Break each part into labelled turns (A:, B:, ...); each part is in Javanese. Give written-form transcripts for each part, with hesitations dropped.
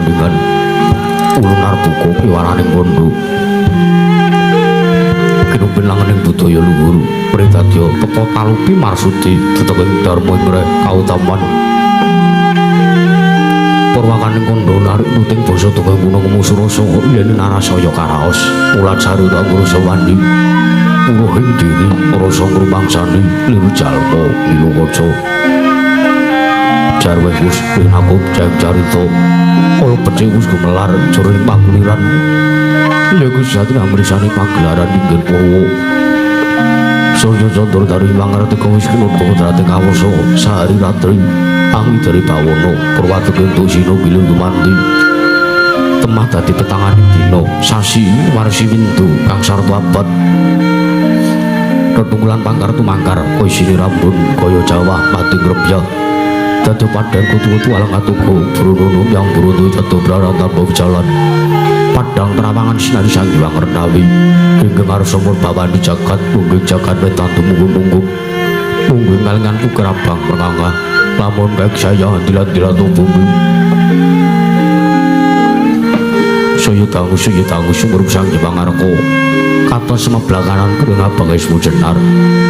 A: dengan ulunar buku piwaraning bondo kinupin langaning budaya luhur pritadya teka kalupi marsudi teteking dharma imre kautaman purwakaning kandha narik nuting basa teka gunung musurasa yen narasaya karaos ulat sarira ngrusa wandi puruhing diri rasa ngrumangsani liru jalma lilu kaca jarwe wis pinakup carita ora becik wis gumelar jroning pakuliran lha Gusti Satri amrisani pagelaran inggih powo Surya Candra dari mangarti wis kinurta drate kawasa sahari ratri angin dari bawana purwateking dosina bilung dumandi temah dadi petanganing dina sasi warsi windu kang sarta abad tetunggulan pangkar tumangkar kaya sini rambun kaya Jawa mati ngrebya dadi padang kutu-kutu alang atuku brunono yang bruno jatuh beraratan bau jalan padang terawangan sinari sangi wangar nawi hingga ngarsa murbawani jagat mungging jagat wetan tumunggung-munggung mungging ngalinganku kerabang merangga lamun baik saya dilat-dilat bumi suyu tangu sumur sangi wangarku kata semebelakanan kering abang ismu jenar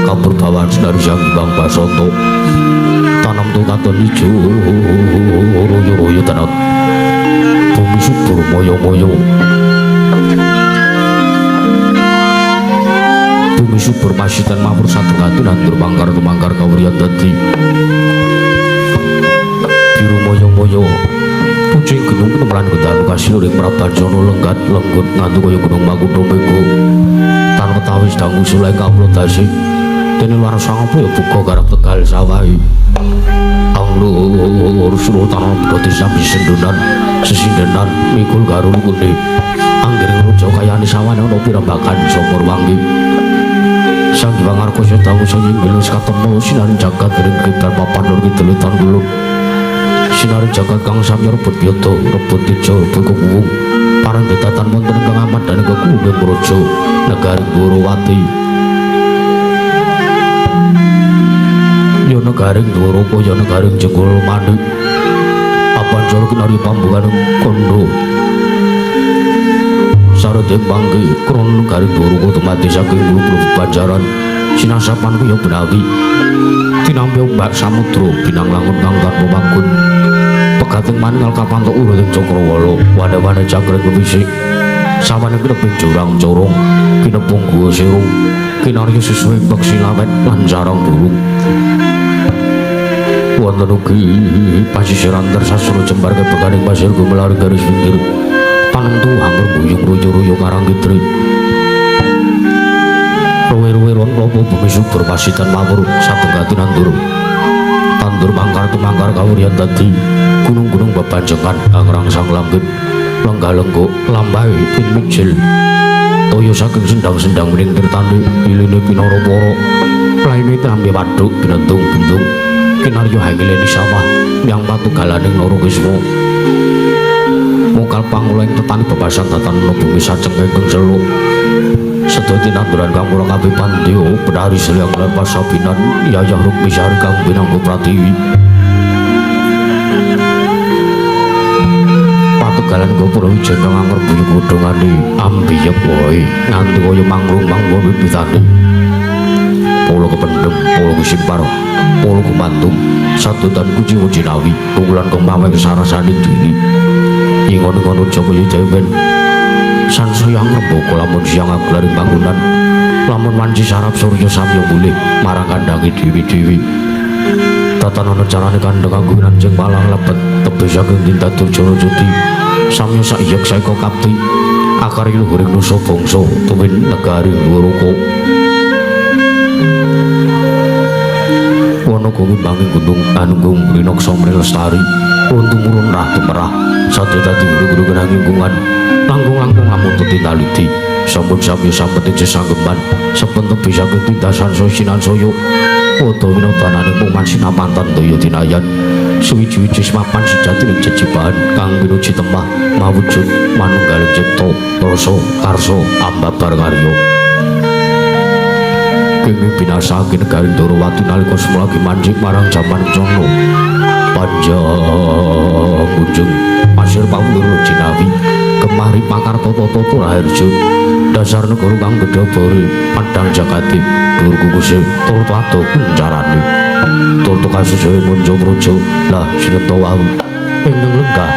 A: kabur bawaan sinari sangi bang basoto tanam tu katon hijau royo-royo tanat bumi subur moyo-moyo bumi subur pasitan mawur satu katunan tumangkar kawurian dadi biru moyo-moyo pucing gunung kenemelan kedalu kasih ring prabanjana lenggat lenggut ngantuk kaya gunung Makudo mengko tan ketawis dangu sulai kawula tasih dene luar sangopo ya buka garap tegal sawahi anglo suruh tanam dadi sambi sendunan sesindenan mikul garung kuning anggiring rojo kayane sawane ana pirambakan sopor wangi sang bangar koso tahu sanjing gelus katemu sinari jagat ring kitar papan nur kidul tanggulung sinari jagat kang samya rebut byoto rebut ijo rebut kuwung parang detatan wonten kang amat dan kekuwung rojo negari Gorowati yo negaring Dwaraka yo negaring Jenggol Manik apan jolo kinari pambukan kondo sarete bangke kron negaring Dwaraka tumati saking bulu Banjaran sinasapanku yo benawi tinampi ombak samudra binang langun kang tanpa panggon pegating manunggal kapanto urut ing Cakrawala wane-wane cangkreng kemisik sawane kineping jurang corong kinepung guwa serung kinarya sesuai beksi lawet lan sarang burung wonten ugi pasisiran tersasro jembar kebekaning pasir gumelar garis pinggir panentu angger buyung royo-royo karang kitri ruwe-ruwe ron klopo bumi subur pasitan mawur sabengati tandur mangkar tumangkar kawurian dadi gunung-gunung bebanjengan kang rangsang langit lenggah-lenggok lambai pin mijil toyo saking sendang-sendang mending tirtani iline pinara para laine trambi waduk binentung-bentung kinarya hangileni sawah yang patugalaning Nara Kisma mungkal pangula ing tetani bebasan tatanan bumi sajeng ingkang seluk sedaya tinanduran kang kula kabeh pandya Benari Selyang lan Pasabinan Yayah Rukmi Sari kang pinangga Pratiwi patugalan Gopura Wijaya kang angger buyung godhongane ambiyep wae nganti kaya manglung-manglung wibitane Polo kependem, polo kesimpar, polo kumantum, sadutan kuciwa jinawi, unggulan kang mawe kesarasaning diri. Ingon-ingon Joko Jayaben, sansayang rembaka lamun siang aglaring bangunan, lamun wanci sarap surya samya mulih marang kandange dewi-dewi. Tatanan carane kandhang kanggo nanjing malang lebet tebih saking tinta Durjana Jati, samya saiyek saeka kapti, akar luhuring nusa bangsa tuwin negari Dwaraka. Wana gumi banging gunung Anunggung Rinoksa Mri Lestari untung urun rah tumerah sadaya dadi guru-guru kenanging kungan langkung-langkung ngamututi taliti sampun sami sampeting sesanggeman sepenten bisa ketindasan sosinan soyo foto winotananing puman sinapantan daya dinayan suwi-wiji mapan sejatining jejibahan kang pinuji temah mawujud manunggaling cipta rasa karsa ambabar karya kenging binasake negaring Darawati nalika semulagi manjing marang jaman Cana panjang kunjung pasir pawura jinawi kemari pakarta tata Rahirja dasar negara kang gedhe padhang jagati dhuwur kukuse tur tato kuncarane tur kasusane munjo praja lah sineta wau ing lenggah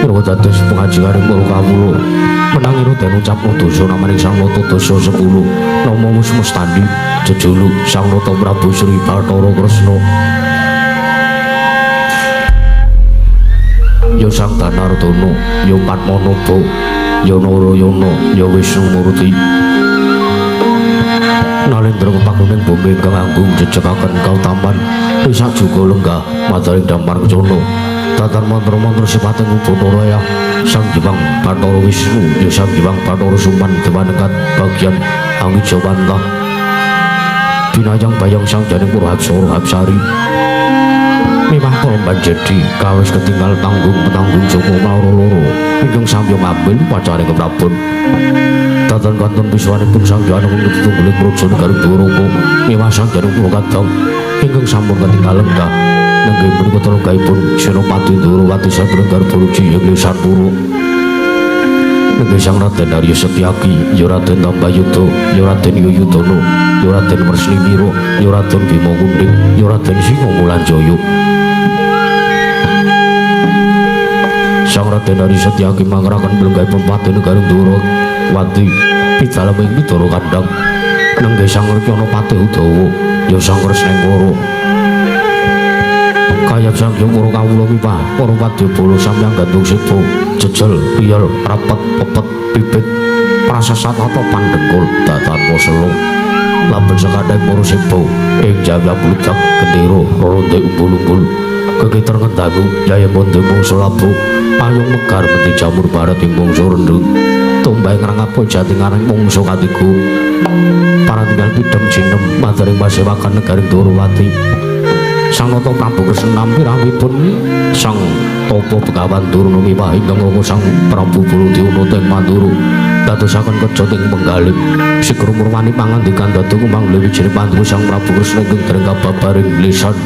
A: kula dados pengajianing para kawula menang ira den ucapna dosa namaning Sang Nata dosa 10 nama wis mestani jejuluk Sang Nata Prabu Sri Bathara Kresna ya Sang Danardana ya Padmanaba ya Narayana ya Wisnu Murti Nalendra kepakuning bumi ingkang anggung jejegaken kautaman pisak juga lenggah madaring dampar kecana tatar mantra-mantra sipating Upanaraya Sang Hyang Bathara Wisnu ya Sang Hyang Bathara Suman dewanekat bagian Angijawantah binayang bayang sang janing Purwahaksara Hapsari mimah korban jadi kawis ketinggal tanggung Joko loro-loro ingkang samya ngambil pacare keprabon tatar kantun piswanipun Sang Hyang Tungguling Praja Negaring Dwaraka mimah sang janing Purwakadang ingkang sampun ketinggal lenggah nenggih menika telunggaipun Senopati Dwarawati sadereng Garbaruji ing Lisarpura nenggih Sang Raden Arya Setyaki ya Raden Tambayuda ya Raden Yuyudana ya Raden Wresnimira ya Raden Bima Kunting ya Raden Singa Mulanjaya Sang Raden Arya Setyaki mangraken telunggaipun Pati Negaring Dwarawati pitaleming Bidara Kandhang nenggih Sang Rekyana Pati Udawa ya Sang Kresnengkara kayap sang Hyang para kawula mipah para wadyabala samyang gantung sipa jejel piyel rapet pepet pipit prasasat apa pandengkul datan poselo lampun sakandhang para sipa ing jaya bludak gendera ronde umbul-umbul kekiter ngendanu jaya monde mangsa labuh payung megar menti jamur barat ing mangsa rendheng tumbang ngrangapa jati ngareng mangsa katiga parantinggal pidhem jinem madaring pasewakan negaring Dwarawati Sang Nata Prabu Kresna nampi rawuhipun Sang Tapa Begawan Durna miwah ingkang Rama Sang Prabu Baladewa teng Mandura dadosaken kerja teng penggalih sigra murwani pangandikan dhateng kumang wijining Pandhawa Sang Prabu Kresna ingkang dereng kababaring lisan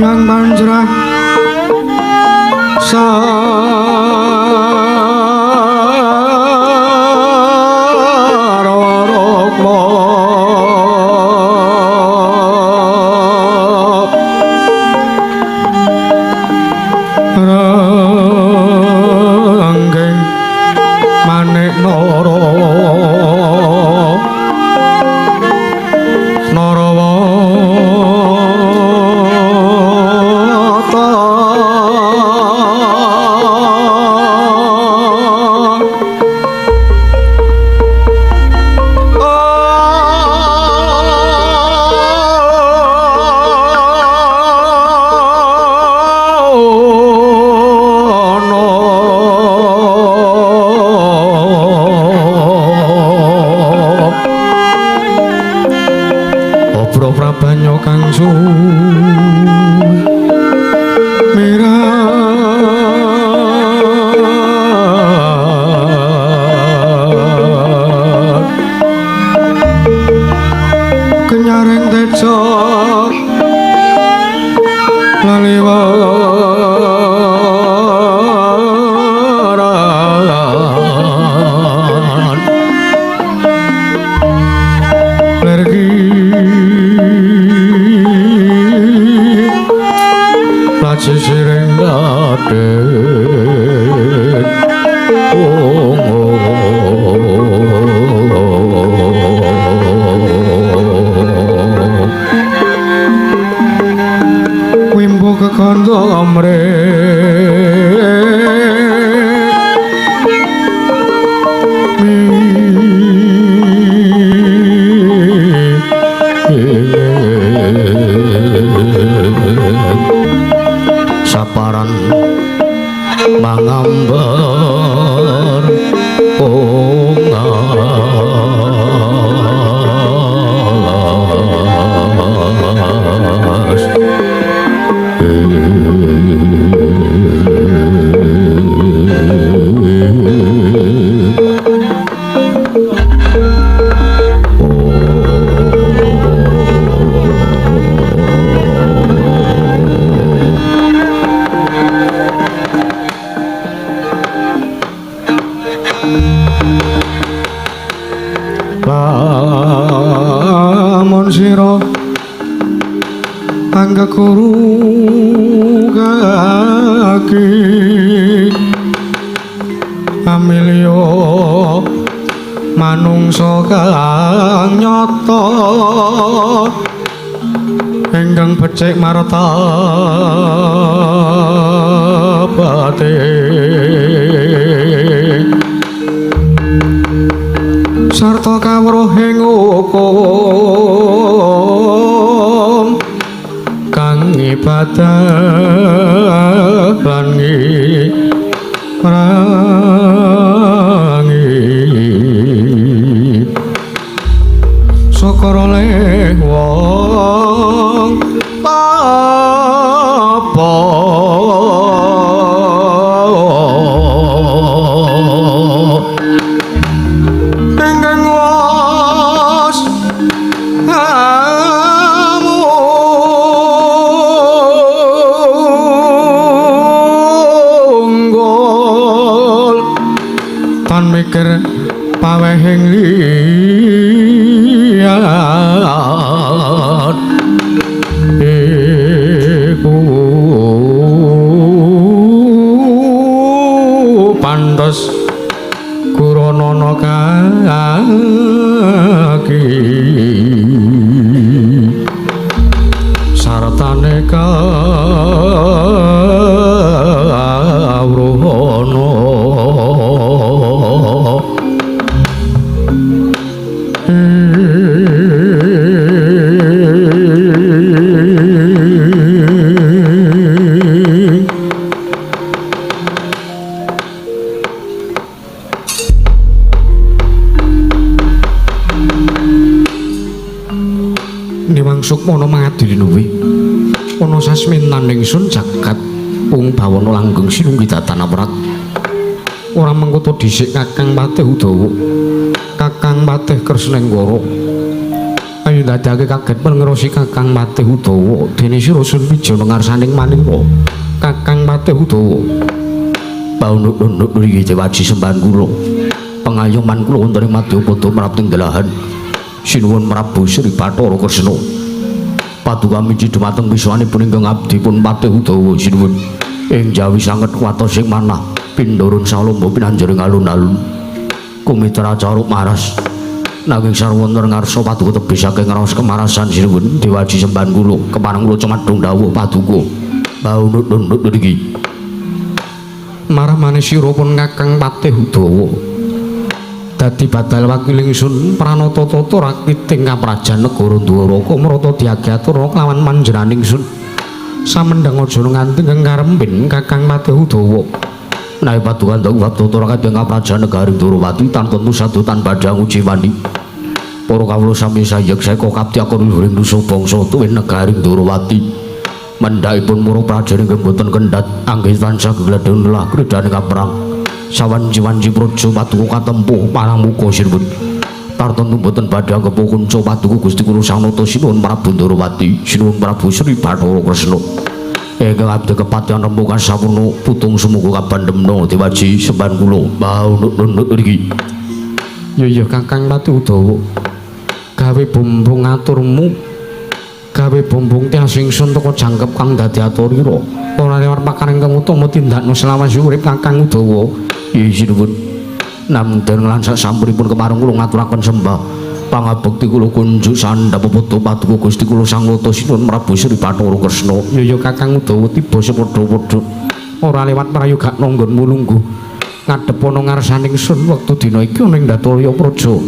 B: yang panjrah sararokmo ranggeng manik nara banyo kang sumirat kenyareng teco laliwaran lergi sisireng dadet wimbo kekandha saparan mangambar ongas lamun sira anggakuru kaki amilya manungsa kang nyata ingkang becik martabate sarta kawruhing hukum kang ibadah lan ngrangi syukur oleh wong apa mikir pawehing liyan iku pantes kuranana kaki sartane kawruhana Sukmana mangadili nuwi ana sasmintaning ingsun jagat pung bawana langgeng sinunggi datanaprat ora mengko dhisik Kakang Patih Udawa. Kakang Patih Kresnenggara. Ayo dadake kaget pengerosi Kakang Patih Udawa dene sira sun wijana ngarsaning manira. Kakang Patih Udawa.
A: Paunuk-unuk iki dewaji sembahan kula. Pengayoman kula wonten ing Madyapada mrapting dalahan. Sinuwun Prabu Sri Bathara Kresna. Paduka miji dumateng wiswanipun ingkang abdi pun Patih Udawa sinuwun. Ing jawi sanget watos sing manah pindurun salomba pinanjaring alun-alun. Kumitra caruk maras. Nanging sarwa wonten ngarsa paduka tebih saking raos kemarasan sinuwun dewaji sembahan kula. Kepareng kula cemedhung dawuh paduka. Paunuk-unuk iki. Marah manis sira pun Kakang Patih Udawa. Dadi badal wakiling sun pranata-tata rakiting kaprajan negara Dwaraka marata diatur kelawan manjeraning sun. Samendang aja nganti ngarempin Kakang Patih Udawa. Menawi paduka ndang tata rakiting kaprajan negari Dwarawati tan tentu sadutan badhang uji wani. Para kawula sami sayek seka kaptiakon luhuring nusa bangsa tuwin negari Dwarawati. Mendhaipun para praja ingkang boten kendhat anggih tansah gegledhen lah kridane kaperang. Sawanji-wanji praja paduka katempuh marang muka sinuwun. Tartentu boten badhe anggep kunca paduka Gusti kula Sanata Sinuwun Prabu Ndorowati, Sinuwun Prabu Sri Bathara Kresna. Ingkang abdi kepatihan rembugan sampurna putung sumuga kabandhemna dewaji sembahan kula. Paunuk-unuk iki. Ya Kakang Patih Udawa. Gawe bumbung aturmu. Gawe bumbung tiang singsun teko jangkep kang dadi aturira. Ora lewat pakareng kang utama tindakna selawase urip Kakang Udawa. Iya sinuwun. Namung dereng lan sasampunipun kepareng kula ngaturaken sembah pangabekti kula kunjuk sandhap pada paduka Gusti kula Sanglata Sinuwun Prabu Sri Bathara Kresna. Ya Kakang Udawa tiba sepadha-padha. Ora lewat prayoga nanggon mulungguh. Ngadhep ana ngarsaning sun wektu dina iki ana ing Datarya Praja.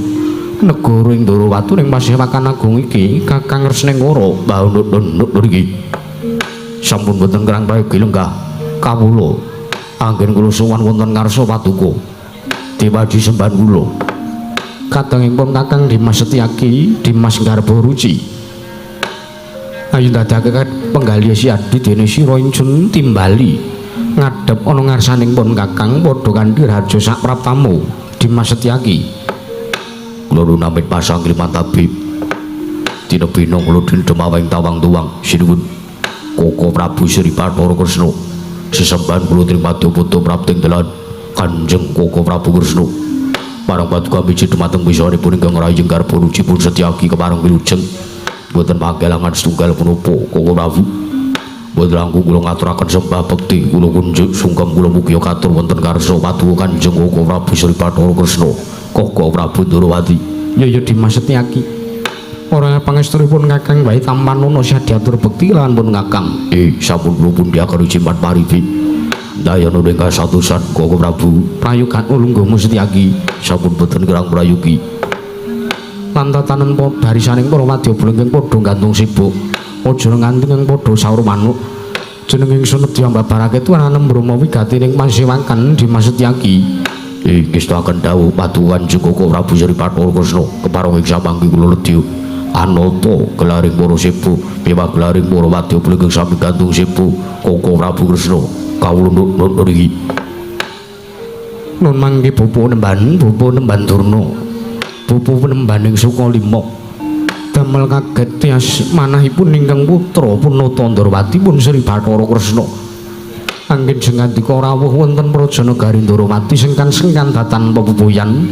A: Negara ing Dwarawati ning Pasewakan Agung iki Kakang Kresnenggara paunuk-unuk iki. Sampun boten kirang prayogi lenggah kawula anggen kula sowan wonten ngarsa paduka dewaji sembahan kula. Kadangipun Kakang Dimas Setyaki, Dimas Garbaruci. Ayo dadake penggali siadi dene sira injun timbali ngadhep ana ngarsaning pun Kakang padha kanthi raja sak praptamu Dimas Setyaki. Kula namit pasang kliman tabib. Dina bina kula dendhem awing tawang tuwang sinuwun Koko Prabu Sri Bathara Kresna. Sesembahan kula tring Madyapada prapting dalan Kanjeng Koko Prabu Kresna. Marang paduka miji dumateng wiswanipun ingkang rayeng Garbaruci pun Setyaki kepareng wilujeng. Boten pangelangan setunggal punapa Koko Prabu. Boten langkung kula ngaturaken sembah bekti kula kunjuk sungkem kula mugi katur wonten karsa paduka Kanjeng Koko Prabu Sri Bathara Kresna. Koko Prabu Ndorowati. Ya Dimas Setyaki. Ora pangestunipun Kakang wae tampan ana diatur bekti lan pun Kakang. Sampun kula pun diakoni jimat paripi. Dayana ing kasatusan Koko Prabu prayogan ulunggamu Setyaki sampun boten kirang prayogi. Lan tatanen barisaning para wadyabala ingkang padha gantung sibuk. Aja nganti ing padha saur manuk. Jeneng ingsun diambabarake tuanan Brahma wigati ning Pasewakan Dimas Setyaki. Ngestaken dawuh padukan Koko Prabu Sri Bathara Kresna kepareng ing samangke kula ledya anata gelaring para sepuh piwak gelaring para wadyabala ingkang sami gantung sepuh Koko Prabu Kresna kawula nun iki. Nun mangke Bapa nemban Durna Bapa penembaning Sukalima damel kaget tias manahipun ingkang putra punata Ndorowati pun Sri Bathara Kresna. Anggen jengandika rawuh wonten praja negari Ndorowati sengkan datan pepupuyan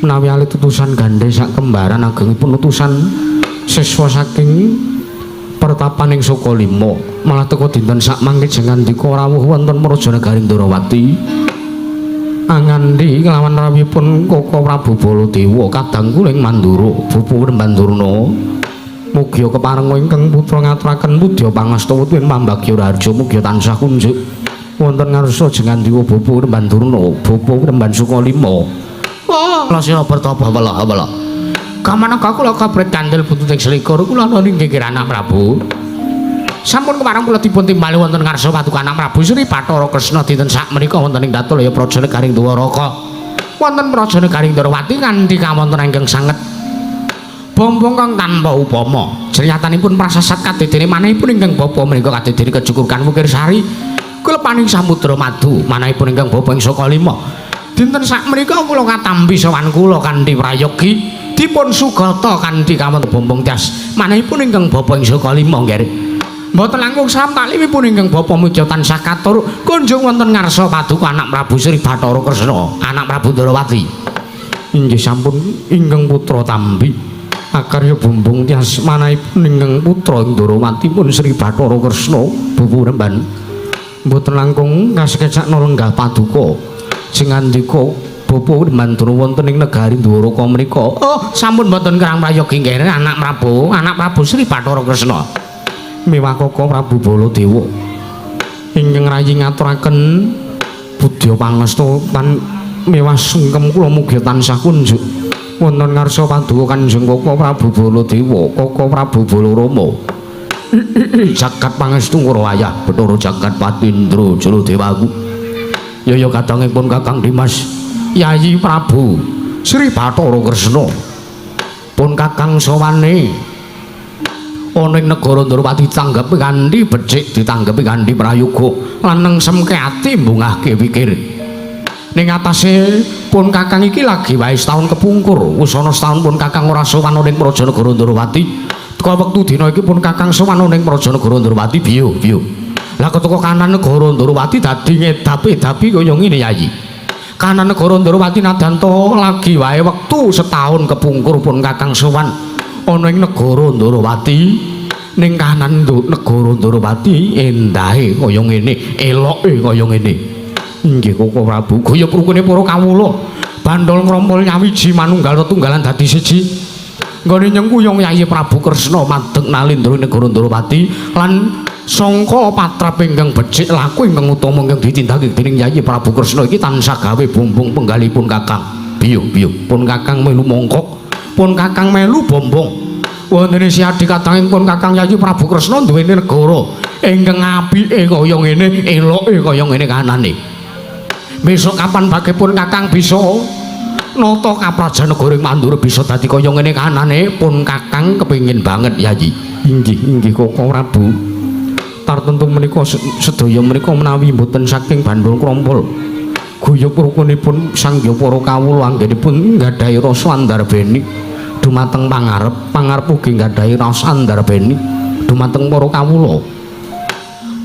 A: menawi alit utusan gandhe sak kembaran agengipun utusan siswa saking pertapaning Sukalima malah teka dinten sak mangke jengandika rawuh wonten praja negari Ndorowati angandi kelawan rawuhipun Koko Prabu Baladewa kadang kuling Mandura Bapa Pandurna. Mugi kepareng ingkang putra ngaturaken pudya pangastawa tuwin pambagya raharja mugi tansah kunjuk wonten ngarsa jengandika Bapa Pandurna Bapa Remban Sukalima. Lasira bertapa wala-wala. Kamanaka kula kabret kandel bututing selikur kula nggih kirana Prabu. Sampun kepareng kula dipun timbali wonten ngarsa paduka Prabu Sri Bathara Kresna dinten sak menika wonten ing Datalaya Praja Negaring Dwaraka. Wonten Praja Negaring Ndorowati kanthi kawontenan ingkang sanget bombong kang tanpa upama. Jriyatanipun prasasat kadedene manahipun ingkang bapa menika kadedene kecukurkan Wukir Sari. Kelepaning Samudra Madu manahipun ingkang bapa ing Sukalima.
B: dinten sakmenika kula katampi sowan kula kanthi prayogi dipun sugata kanthi kawentar bombong tias manahipun ingkang bapa ing Sukalima nggih. Mboten langkung salam taklimipun ingkang bapa muja tansah katur kunjung wonten ngarsa paduka anak Prabu Sri Bathara Kresna, anak Prabu Ndrawati. Inggih sampun ingkang putra tampi akarya bombong tias manahipun ingkang putra Ndrawati pun Sri Bathara Kresna bubu remban. Mboten langkung kasekecakna lenggah paduka sing ngandika bapa mantur wonten ing negari Dwaraka menika. Oh, sampun mboten kirang prayogi nggih anak Prabu Sri Bathara Kresna. Mewah Koko Prabu Baladewa ingkang rayi ngaturaken budya pangesta lan mewah sungkem kula mugi tansah kunjuk wonten ngarsa paduka Kanjeng Koko Prabu Baladewa, Koko Prabu Balarama. Jagat pangestu Ngrawayah Bathara Jagat Patindra Jaladewaku. Yaya kadangipun Kakang Dimas Yayi Prabu Sri Bathara Kresna pun kakang sawane ana ing negara Ndrawati ditanggepi kanthi becik, ditanggepi kanthi prayoga lan nengsemke ati mbungahke pikir. Ning atase pun kakang iki lagi wae setahun kepungkur, wis ana setahun pun kakang ora sowan ning Prajanegara Ndrawati. Teka wektu dina iki pun kakang sowan ning Prajanegara Ndrawati biyo. Lah keteka kanan negara Ndrawati dadi ngedapi-dapi kaya ngene Yayi. Kanan negara Ndrawati nadan to lagi wae wektu setahun kepungkur pun kakang sowan ana ing negara Ndrawati. Ning kanan negara Ndrawati endahe kaya ngene, eloke kaya ngene. Inggih Koko Prabu, guyub rukune para kawula bandol ngrompol nyawiji manunggal tetunggalan dadi siji. Nggone nyengkuyung Yayi Prabu Kresna madeg nalindra negara Ndrawati lan sangka patrap ingkang becik laku ingkang utama ingkang ditindakake dening Yayi Prabu Kresna iki tansah gawe bombong penggalipun Kakang. Biyo pun Kakang melu mongkok, pun Kakang melu bombong. Wonten siadi kadangipun Kakang Yayi Prabu Kresna duweni negara ingkang apike kaya ngene, eloke kaya ngene kanane. Besok kapan bagepun Kakang bisa nata kaprajanegara ing Mandura bisa dadi kaya ngene kanane pun Kakang kepengin banget Yayi. Inggih Koko Prabu. Tartentu menika sedaya menika menawi mboten saking bandul krompol guyub rukunipun sangya para kawula anggenipun nggadahi rasa andarbeni dumateng pangarep ugi nggadahi rasa andarbeni dumateng para kawula.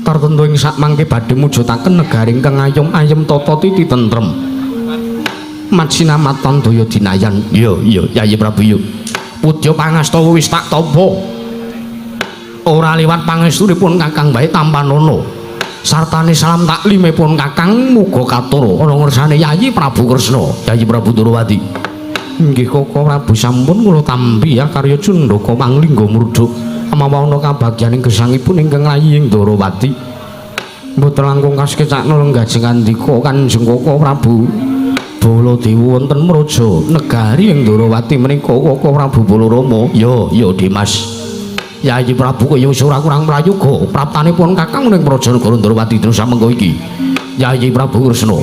B: Tartentu ing sakmangke badhe mujudaken negari ingkang ayem tata titi tentrem majinamatan daya dinayan. Iya Yayi Prabu yo pudya pangasta wis tak tampa ora liwat pangestunipun Kakang bae tampanono sartane salam taklimipun Kakang muga katur ana ngersane Yayi Prabu Kresna, Yayi Prabu Ndrawati. Inggih Koko Prabu sampun kula tampi karya Cundaka Panglingga Murdha amawa ana kabagyaning gesangipun ingkang layi ing Ndrawati. Mboten langkung kasekecakna lenggajeng andika Kanjeng Koko Prabu Baladewa wonten mraja negari ing Ndrawati menika Koko Prabu Balarama. Ya Dimas Yayi Prabu kaya wis ora kurang prayoga praptanipun Kakang ning Prajanegara Ndrawati terus samengko iki. Yayi Prabu Kresna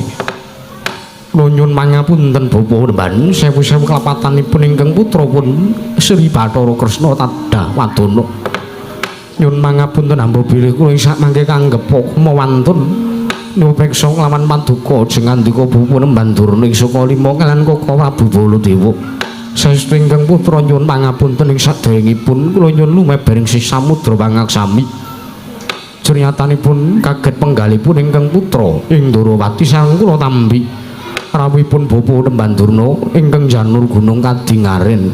B: nyuwun mangapunten Bapa Remban sewu-sewu kelapatanipun ingkang putrapun Sri Bathara Kresna tadah wadana. Nyuwun mangapunten hamba bilih kula sak mangke kanggep mawantun nyupeksa nglawan paduka jeng andika Bapa Remban Durna ing Sukalima kaliyan Koko Prabu Baladewa. Saestu ingkang putra nyuwun pangapunten ing sadèrèngipun kula nyuwun lumebar ing samudra pangaksami. Jernyatanipun kaget penggalipun ingkang putra ing Ndrawati sareng kula tampi rawuhipun Bapa Remban Durna ingkang janur gunung Kadingaren.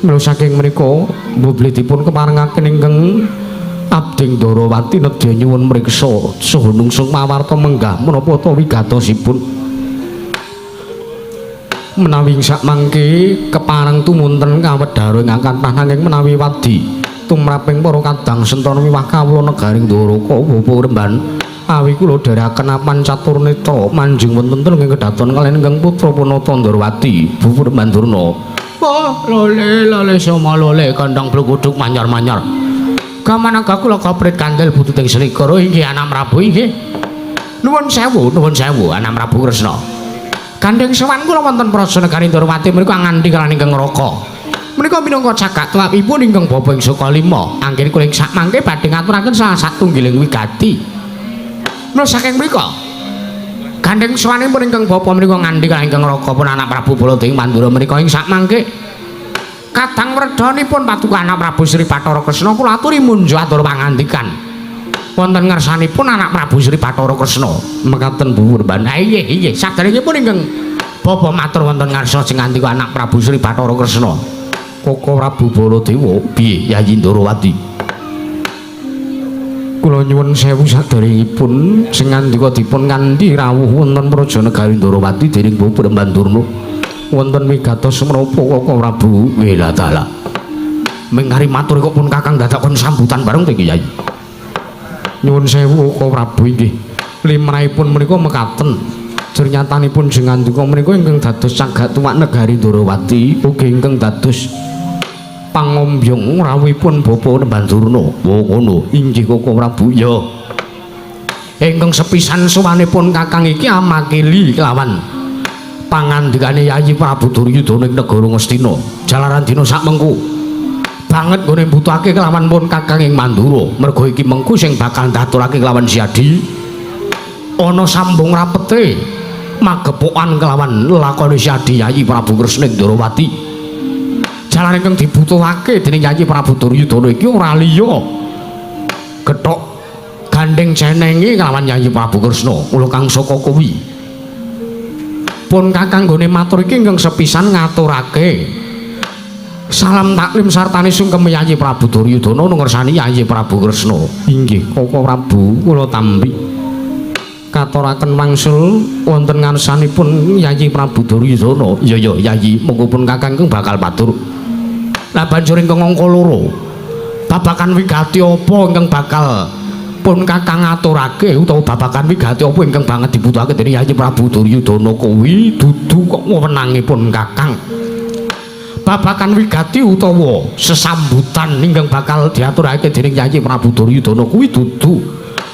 B: Mila saking menika mblebetipun keparengaken ingkang abdi Ndrawati nedya nyuwun mriksa saha nungsung mawarta menggah menapa ta wigatosipun. Menawi sakmangke kepareng tumunten kawedhara ing kathah nanging menawi wadi tumraping para kadang sentana miwah kawula negaring Dwaraka Bapa Remban awi kula dherekaken apan caturnetra manjing wonten ing kedaton kaliyan ingkang putra punata Ndrawati Bapa Remban Durna. Wah lole sama lole kandang bluguduk manyar-manyar gamanaga kula kaprit kandel bututing Srikara inggih Anak Prabu inggih. Nuwun sewu Anak Prabu Kresna. Gandeng sowan kula wonten Prajanegari Ndrawati menika nganti kaliyan ingkang Ngraka. Menika minangka cagak tuwapipun ingkang Bapa ing Sukalima. Anggen kula ing sakmangke badhe ngaturaken salah satunggiling wigati. Mula saking mriku Gandeng swanipun ingkang bapa menika ngandika ingkang Raka pun anak Prabu Baladewi Mandura menika ing sak mangke kadang werdanipun paduka anak Prabu Sri Bathara Kresna kula aturi munjo atur pangandikan wonten ngersanipun anak Prabu Sri Bathara Kresna mekaten Bu Purban. Nggih saderengipun ingkang bapa matur wonten ngarsa sing ngandika anak Prabu Sri Bathara Kresna Koko Prabu Baladewa piye Yayi Ndarawati. Kula nyuwun sewu saderengipun sing ngandika dipun kanthi rawuh wonten Praja Negari Ndarawati dening Bu Brahmandurna wonten wigatos menapa Koko Prabu Weladala. Mengari matur kok pun Kakang dadakon sambutan bareng teng Yayi. Nyuwun sewu Koko Prabu inggih. Limrahipun menika mekaten. Jernyatanipun sing ngandika menika ingkang dados cagat tuwak Negari Ndarawati ugi ingkang dados pangombyong rawuhipun Bapa Brahmandurna. Oh ngono inggih Koko Prabu ya. Ingkang sepisan sowanipun Kakang iki amakili kelawan pangandikane Yayi Prabu Duryudana ing negara Ngastina. Jalaran dina sak mengku banget nggone mbutuhake kelawan pun Kakang ing Mandura. Merga iki mengku sing bakal ndaturake kelawan Siadi ana sambung rapete magepokan kelawan lakone Siadi Yayi Prabu Kresna ing Ndarawati. Jalan ingkang dibutuhake dening Yayi Prabu Duryudana iki ora liya gethok gandeng jenenge kelawan Yayi Prabu Kresna. Kula kang saka kuwi pun Kakang nggone matur iki ingkang sepisan ngaturake salam taklim sartane sungkem Yayi Prabu Duryudana ngersani Yayi Prabu Kresna. Inggih Koko Prabu kula tampi katuraken wangsul wonten ngarsanipun Yayi Prabu Duryudana. Ya Yayi monggo pun Kakang kang bakal matur. Lah banjur ingkang angka loro babakan wigati apa ingkang bakal pun Kakang ngaturake utawa babakan wigati apa ingkang banget dibutuhake dening Yayi Prabu Duryudana kuwi dudu kok wewenangipun Kakang. Babakan wigati utawa sesambutan ingkang bakal diaturake dening Yayi Prabu Duryudana kuwi dudu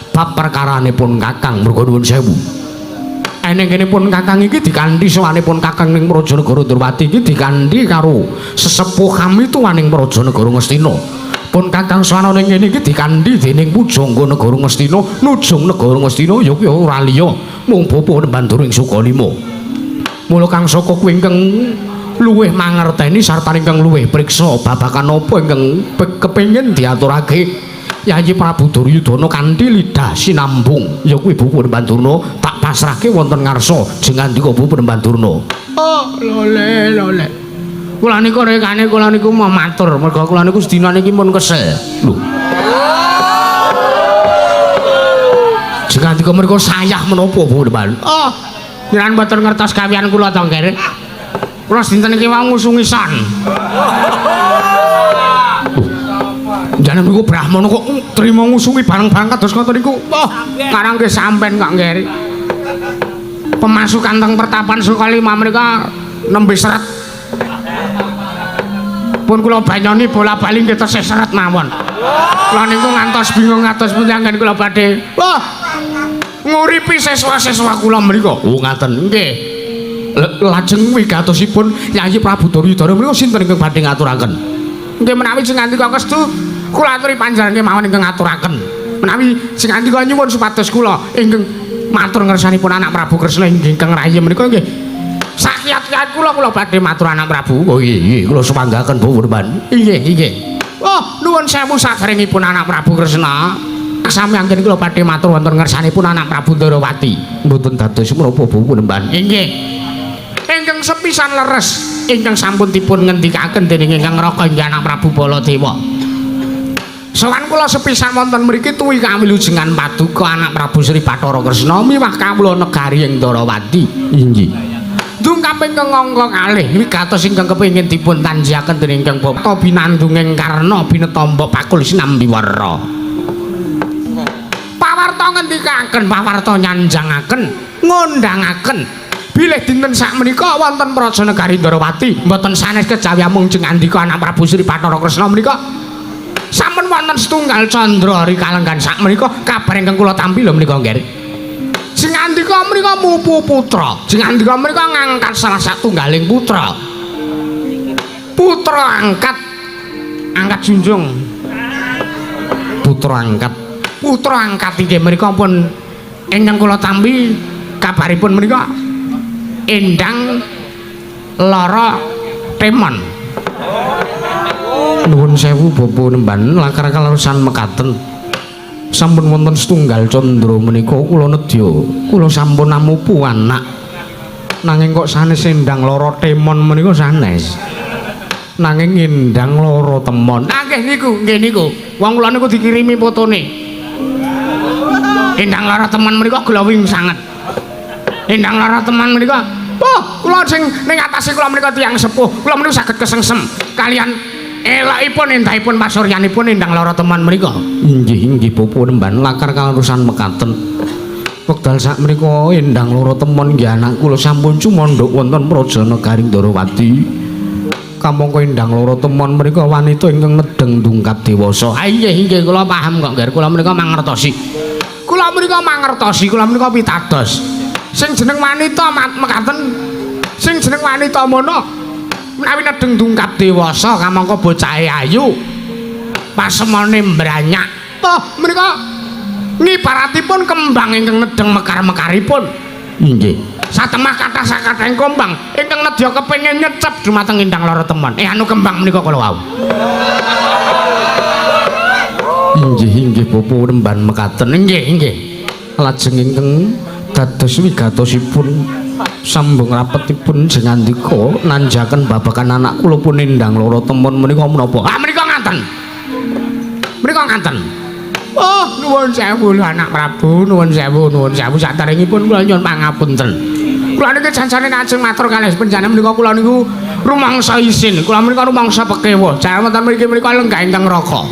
B: bab perkaranipun Kakang. Merga nuwun sewu eneng kene pun Kakang iki dikanthi sawanipun Kakang ning Prajanegara Ndarawati iki dikanthi karo sesepuh kami tuwaning Prajanegara Ngastina. Pun Kakang sawana ning kene iki dikanthi dening pujangga negara Ngastina nujung negara Ngastina ya kuwi ora liya mung Bapa Brahmandurna ing Sukalima. Mula kang saka kuwi ingkang luwih mangerteni sarta ingkang luwih priksa babakan apa ingkang kepengin diaturake Yayi Prabu Duryudana kanthi lidah sinambung ya kuwi Bu Brahmandurna tak pasrahke wonten ngarsa jeng ngandika Bu Brahmandurna. Oh lole kula niku rekane kula niku mau matur merga kula niku sedina niki pun kesel lho. Jeng ngandika mriku sayah menapa Bu Brahmandurna. Oh nyeran mboten ngertos gawean kula to nggih. Kula dinten iki wau ngusungisan. Jane niku Brahmana kok trima ngusungi bareng-bareng kados ngoten niku. Wah, karang nggih sampean kok nggih. Pemasukan teng Pertapan Sukalima menika nembe seret. Pun kula banyoni bola-bali nggih tesih seret mawon. Kula niku ngantos bingung kados pundi anggen kula badhe. Wah, nguripi siswa-siswa kula menika. Oh, ngaten nggih. Lajeng wigatosipun Yayi Prabu Duryudana menika sinten ingkang badhe ngaturaken? Nggih menawi sing ngandika kestu kula aturi panjenengan mawon ingkang ngaturaken. Menawi sing ngandika nyuwun supados kula ingkang matur ngersanipun anak Prabu Kresna ingkang rayi menika nggih sakiat-kiat kula badhe matur anak Prabu. Oh nggih kula supanggaken Bu Purban. Nggih. Oh nuwun sewu saderengipun anak Prabu Kresna. Sami anggen kula badhe matur wonten ngersanipun anak Prabu Ndarawati. Mboten dados menapa Bu Purban. Nggih. Ingkang sepisan leres ingkang sampun dipun ngendikaken dening ingkang Raka inggih anak Prabu Baladewa. Sowan kula sepisan wonten mriki tuwi kamilujengan paduka anak Prabu Sri Bathara Kresna miwah kawula negari ing Ndarawati. Inggih. Dungkap ingkang angka kalih wigatos ingkang kepengin dipun tanjaken dening ingkang Bapa binandunging Karna binetamba pakul sinambiwara. Pawarta ngendikaken, pawarta nyanjangaken, ngondangaken bilih dinten sak menika wonten Praja Negari Ndarawati mboten sanes kejawi amung jeng andika anak Prabu Sri Bathara Kresna menika sampun wonten setunggal candra rikalenggan sak menika kabar ingkang kula tampi lho menika nggih. Sing andika menika mupu putra, sing andika menika ngangkat salah satunggaling putra. Putra angkat junjung. Putra angkat inggih menika pun ingkang kula tampi kabaripun menika Endang lara temon. Nuwun sewu Bapa Nemban lakar kaleresan mekaten. Sampun wonten setunggal candra menika kula nedya kula sampun amupu anak. Nanging kok sanes Endang lara temon menika sanes. Nanging Endang lara temon. Nggih niku. Wong kula niku dikirimi fotone. Endang lara temon menika glowing sanget. Endang lara temon menika kula sing ning atase kula menika tiyang sepuh, kula menika saged kesengsem kalian elakipun endahipun pasuryanipun Endang lara teman menika. Inggih Bapa Nemban lakar kaleresan mekaten. Wekdal sak menika Endang lara teman nggih anak kula sampun cumandhuk wonten Praja Negaring Darawati. Kamangka Endang lara teman menika wanita ingkang nedeng dungkap dewasa. Inggih kula paham kok, Nger. Kula menika mangertosi. Kula menika pitados. Sing jeneng wanita mekaten sing jeneng wanita mono menawi nedeng dungkap dewasa kamangka bocahe ayu pasemone mbranyak menika ngibaratipun kembang ingkang nedeng mekar-mekaripun. Nggih satemah kathah sakathahing kembang ingkang nedya kepengin nyecep dumateng Endang lara teman anu kembang menika kala wau. Inggih Bapa Nemban mekaten. Nggih lajeng ingkang dados wigatosipun sambung rapetipun jeneng andika nanjaken babagan anak kula pun Endang lara temon menika menapa? Menika ngaten. Nuwun sewu anak Prabu, nuwun sewu sataringipun kula nyuwun pangapunten. Kula niki jancane ajeng matur kalih panjenengan menika kula niku rumangsa isin, kula menika rumangsa pekewa. Jarang wonten mriki menika lenggah ingkang raka.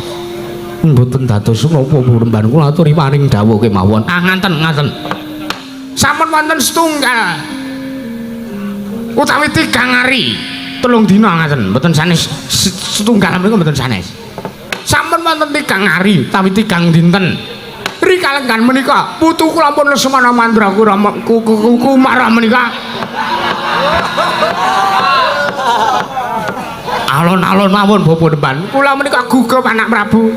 B: Mboten dados menapa Remban kula aturi paring dawuh kemawon. Ngaten. Sampun wonten setunggal utawi 3 hari 3 dina ngaten mboten sanes setunggal menika mboten sanes. Sampun wonten 3 hari utawi 3 dinten rikalenggan menika putu kula pun Lesmana Mandraguna Kumara menika alon-alon mawon Bapa Nemban kula menika gugup anak Prabu.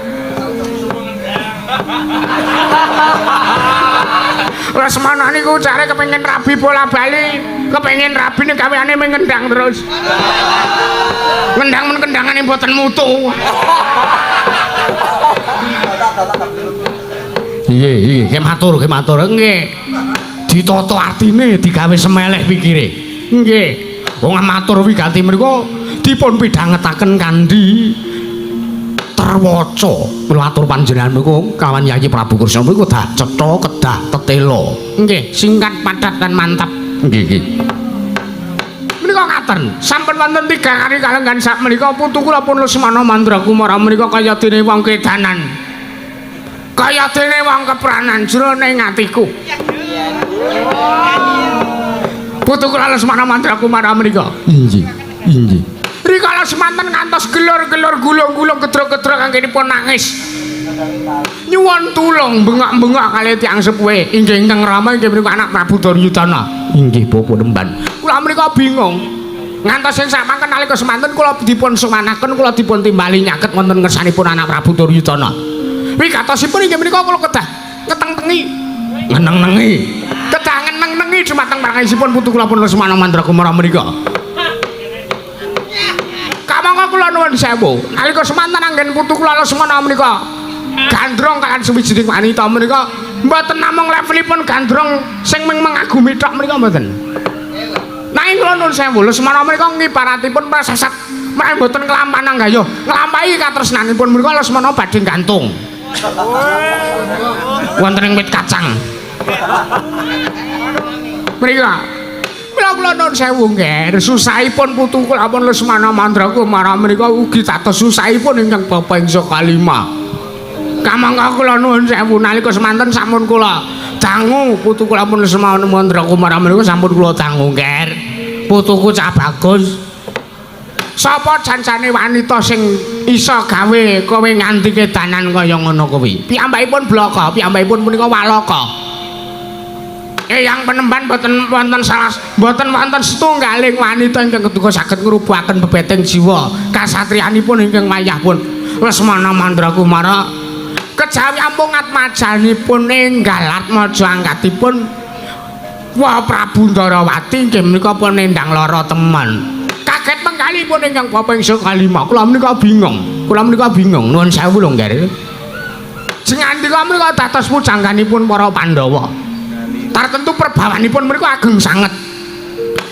B: Lesmana niku jare kepengin rabi bola bali, kepengin rabi ning gaweane mengendang terus. Ngendang men kendangane mboten mutu. Nggih, matur nggih. Ditata artine digawe semeleh pikire. Nggih. Wong matur wigati menika dipun pidhangetaken kanthi terwaca. Kula atur panjenengan menika kawan Yayi Prabu Kresna menika dah cetha kedah tetela. Nggih, singkat padat lan mantap. Nggih. Menika ngaten, sampun wonten 3 hari kalenggan sak menika putu kula pun Lesmana Mandraguna menika kaya dene wong kedanan. Kaya dene wong kepranan jroning atiku. Putu kula Lesmana Mandraguna menika. Inggih. Rikala semanten ngantos gelor-gelor gulung-gulung gedrok-gedrok anggenipun nangis. Nyuwun tulung bengak-bengak kalih tiyang sepuhe. Inggih ingkang rama inggih menika anak Prabu Duryudana. Inggih Bapa Nemban. Kula menika bingung. Ngantos sing samangken nalika semanten kula dipun sumanaken kula dipun timbali nyaket wonten ngersanipun anak Prabu Duryudana. Wigatosipun inggih menika kula kedah ngeteng-tengi. Ngeneng-nengi. Kedah ngeneng-nengi dumateng marangipun putu kula pun Lesmana Mandraguna menika. Kamangka kula nuwun sewu nalika semanten anggen putu kula Lesmana menika gandrong kaliyan sawijining wanita menika mboten namung levelipun gandrong sing mengagumi tok menika mboten. Nanging kula nuwun sewu Lesmana menika ngibaratipun prasasat menawi mboten kelampahan gayuh nglampahi katresnanipun menika Lesmana badhe gantung wonten ing wit kacang. Mrika kula nuwun sewu nggih, susahipun putu kula pun Lesmana Mandraguna menika ugi dados susahipun ingkang bapa ing Sakalima. Kamangka kula nuwun sewu nalika semanten sampun kula dangu putu kula pun Lesmana Mandraguna menika sampun kula dangu nggih. Putuku cah bagus. Sapa jancane wanita sing iso gawe kowe nganti kedanan kaya ngono kuwi? Piyambakipun blaka, piyambakipun punika walaka. Eyang Penemban boten wonten setunggaling wanita ingkang keduga saged ngrubuhaken bebeteng jiwa kasatriyanipun ingkang wayahipun Lesmana Mandraguna. Kejawi ampung atmajanipun enggal atmaja angkatipun Wah Prabu Ndarawati nggih menika pun nendang lara teman. Kaget penggalipun ingkang kaping kalima. Kula menika bingung. Nuwun sewu lho nggih. Jengandika menika dados pujangganipun para Pandhawa. Tartentu perbawanipun menika ageng sanget.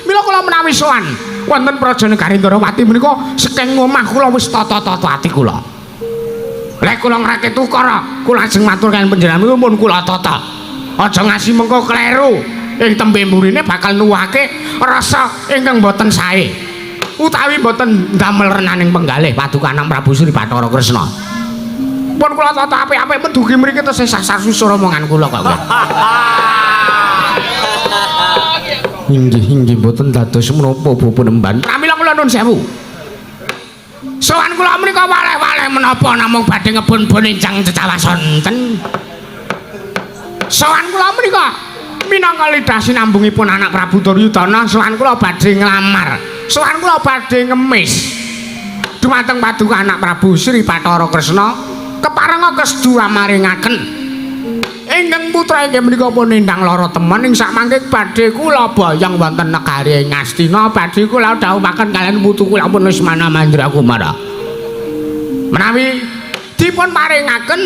B: Mila kula menawi sowan wonten Prajanegari Ndarawati menika saking omah kula wis tata-tata ati kula. Lek kula ngrakit ukara, kula ajeng matur kaliyan panjenengan pun kula tata. Aja ngasi mengko kleru. Ing tembe murine bakal nuwake rasa ingkang boten sae utawi boten damel renaning penggalih paduka anak Prabu Sri Bathara Kresna. Pun kula tata apik-apik mendugi mriki tesih sasar susur omongan kula kok. Inggih boten dados menapa Bu Penemban. Pramila kula nuwun sewu. Sowan kula menika waleh-waleh menapa namung badhe ngebon-bon ingkang cecawas sonten. Sowan kula menika minangka lidasi nambungipun anak Prabu Duryudana, sowan kula badhe nglamar, sowan kula badhe ngemis dumateng paduka anak Prabu Sri Bathara Kresna keparenga kestu amaringaken ingkang putra inggih menika pun nindang lara temen ing samangke badhe kula boyong wonten negari Ngastina badhe kula dhawuhaken kalian putu kula pun Lesmana Mandrakumara menawi dipun paringaken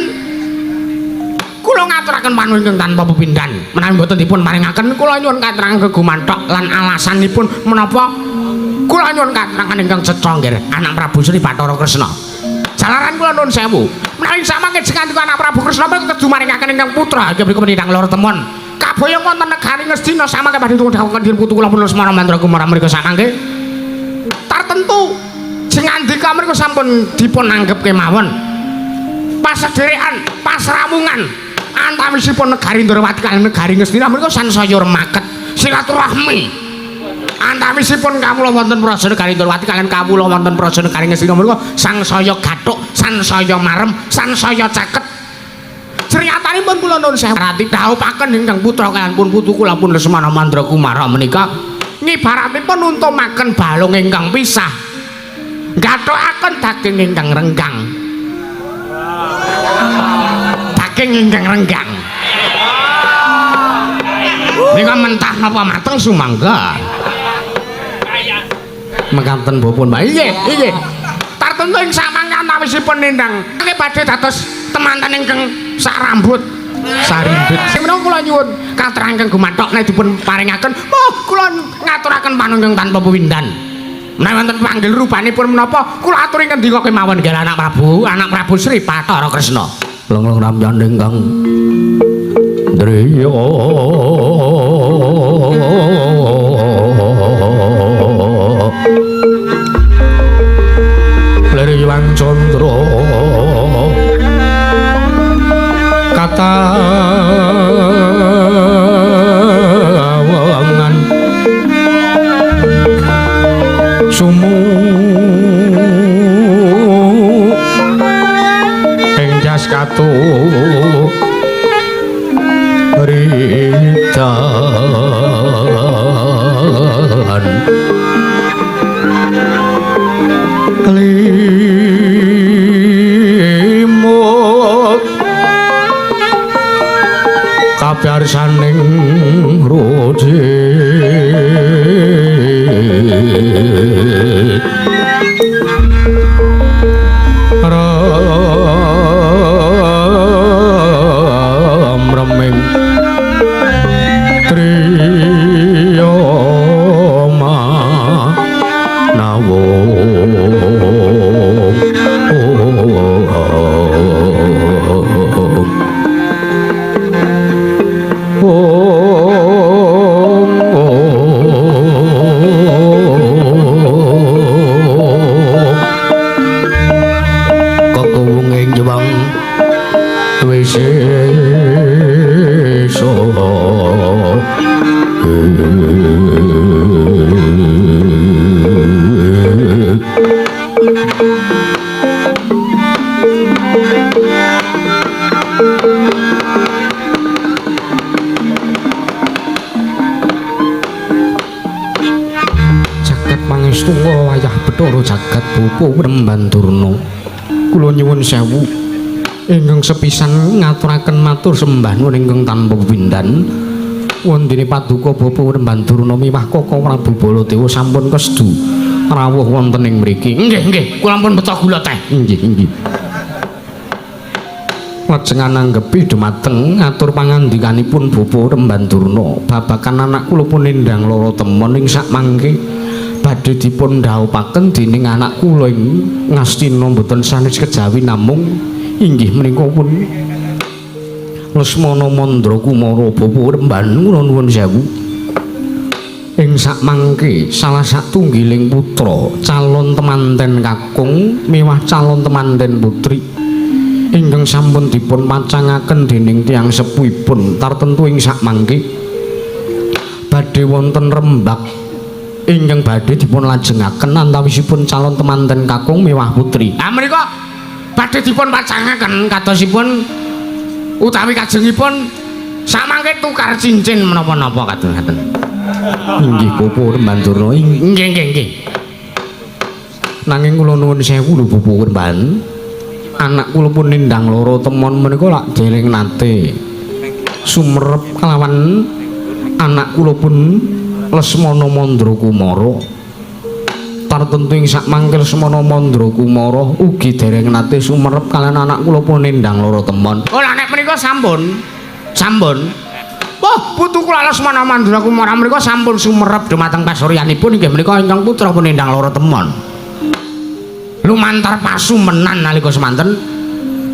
B: kula ngaturaken panuwun ingkang tanpa pepindhan menawi boten dipun paringaken kula nyuwun katrangan kegumanthok lan alasanipun menapa kula nyuwun katrangan ingkang cetha nggih anak Prabu Sri Bathara Kresna jalaran kula nuwun sewu menawi samangke jengandika anak Prabu Kresna menika dumaringaken ingkang putra inggih menika nindang lara temon kaboyong wonten negari Ngastina samangke badhe dawuhaken diri putu kula pun Lesmana Mandrakumara menika samangke tartentu jengandika menika sampun dipun anggep kemawon pasederekan pasrawungan antawisipun negari Ndarawati kaliyan negari Ngastina menika sansaya remaket silaturahmi antawisipun kawula wonten Prajanegari Ndarawati kaliyan kawula wonten Prajanegari Ngastina menika sansaya gathuk sansaya marem sansaya caket sriyatanipun kula nuwun sewu rati dhawuhaken ingkang putra kaliyan pun putu kula pun Lesmana Mandrakumara menika ngibaratipun untumaken balung ingkang pisah gathukaken daging ingkang renggang ingkang renggang nika mentah napa mateng sumangga mekaten bopun Mbak iya tartentu ing samangke antawisipun nindang badhe dados temanten ingkang sak rambut sarimbit menawa kula nyuwun katrangan gumanthok nek dipun paringaken kula ngaturaken panuwun tanpa pepindhan menawi wonten panggil rupanipun menapa kula aturi ngendika kemawon nggih anak Prabu Sri Bathara Kresna long ramyan ingkang driya Leriwang Candra katawangan sumu katu ridan limut kapiarsaning rojit remeng triyoma nawo Pangestu wayah Bathara jagat Bapa Remban Durna. Kula nyuwun sewu ingkang sepisan ngaturaken matur sembah nuwun ingkang tanpa pepindhan wondene paduka Bapa Remban Durna miwah Kaka Prabu Baladewa sampun kestu rawuh wonten ing mriki. Nggih, kula ampun beto gula teh. Nggih. Lajeng ananggepi dhumateng ngatur pangandikanipun Bapa Remban Durna babakan anak kula pun nindang lara temon ing sak mangke badhe dipun dhaupaken dening anak kula ing Ngastina mboten sanes kejawi namung inggih menika pun Lesmana Mandra Kumara Bapa Remban kula nuwun sewu. Ing sak mangke salah satunggiling putra calon temanten kakung miwah calon temanten putri ingkang sampun dipun pacangaken dening tiyang sepuhipun tartentu ing sak mangke badhe wonten rembag ingkang badhe dipun lajengaken antawisipun calon temanten kakung miwah putri. Ah menika badhe dipun pacangaken kadosipun utawi kajengipun samangke tukar cincin menapa-napa kadang ngaten. Inggih Bapa Remban Durna. Nggih. Nanging kula nuwun sewu lho Bapa Remban. Anak kula pun nindang lara temon menika lak dereng nate sumerep kelawan anak kula pun Lesmana Mandra Kumara. Tartentu ing sak mangke Lesmana Mandra Kumara ugi dereng nate sumerep kalian anak kula pun nindang lara temon. Oh lak nek menika sampun. Wah, putu kula Lesmana Mandra Kumara menika sampun sumerep dhumateng pasuryanipun inggih menika ingkang putra penindang lara temon. Lumantar pasumenan nalika semanten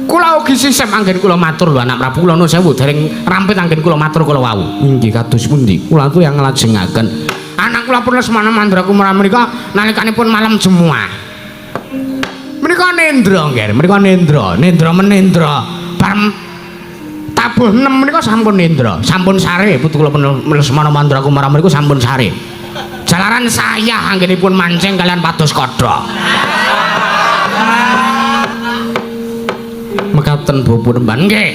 B: kula ugi sisih anggen kula matur lho anak Prabu kula nuwun sewu dereng rampit anggen kula matur kula wau. Inggih kados pundi? Kula atu yang nglajengaken anak kula pun Lesmana Mandra Kumara menika nalikanipun malam jemuah. Menika nendra nggih, menika nendra menendra bar tabuh 6 menika sampun nendra, sampun sare putu kula Lesmana Mandra Kumara menika sampun sare. Jalaran saya anggenipun mancing kalian pados kodhok. Mekaten Bapa Remban nggih.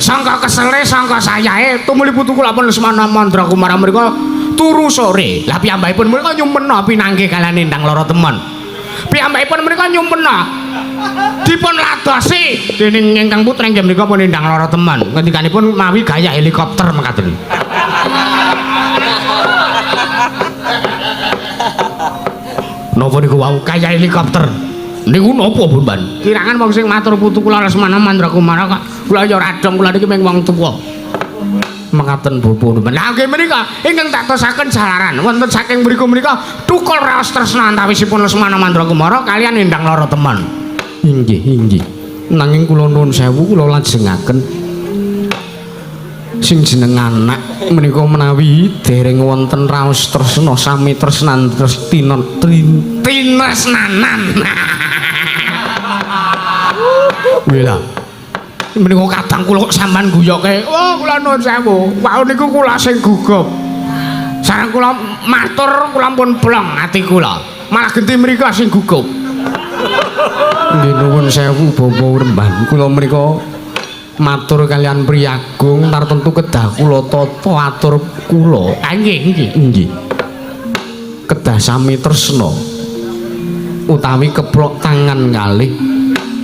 B: Sangka kesele sangka sayahe tumuli putu kula Lesmana Mandra Kumara menika turu sore. Lah piyambakipun menika nyumpena pinanggih kalian nindang lara temon. Piyambakipun menika nyumpena dipun ladosi dening ingkang putra inggih menika pun nindang lara temon. Ngendikanipun mawi gaya helikopter mekaten. Napa niku wau kaya helikopter? Niku napa Remban? Kirangan wong sing matur putu kula Lesmana Mandra Kumara kok kula ya ora dong kula niki mung wong tuwa. Mekaten Bapa Remban. Lah nggih menika ingkang tak tosaken jalaran wonten saking mriku menika tukul raos tresna antawisipun Lesmana Mandra Kumara kalian nindang lara temon. Inggih. Nanging kula nuwun sewu kula lajengaken sing jeneng anak menika menawi dereng wonten raos tresna sami tresnan tresnanan. Wela. Menika kadang kula sampean guyoke. Oh, kula nuwun sewu. Wau niku kula sing gugup. Sareng kula matur kula pun blong ati kula. Malah genti mriku sing gugup. Nggih nuwun sewu Bapa Remban. Kula menika matur kalian priyagung tartentu kedah kula tata atur kula. Nggih. Kedah sami tresna utawi keplok tangan kalih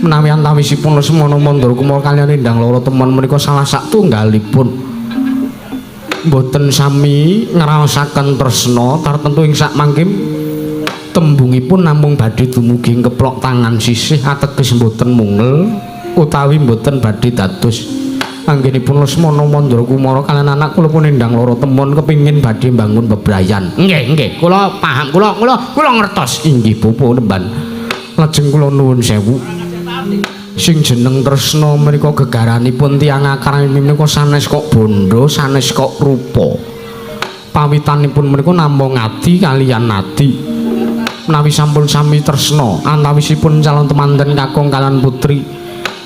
B: menawi antawisipun Lesmana Mandra Kumara kaliyan nindang lara temon menika salah satunggalipun boten sami ngraosaken tresna tartentu ing sak mangke tembungipun namung badhe dumugi ing keplok tangan sisih ateges boten mungel utawi boten badhe dados anggenipun Lesmana Mandra Kumara kaliyan anak kula pun nindang lara temon kepingin badhe mbangun bebrayan. Nggih, kula paham, kula ngertos. Inggih Bapa Remban. Lajeng kula nuwun sewu. Sing jeneng tresna menika gegaranipun tiyang akarane menika sanes kok bondo, sanes kok rupa. Pawitanipun menika namung ati kaliyan nadi. Menawi sampun sami tresna antawisipun calon temanten kakung kaliyan putri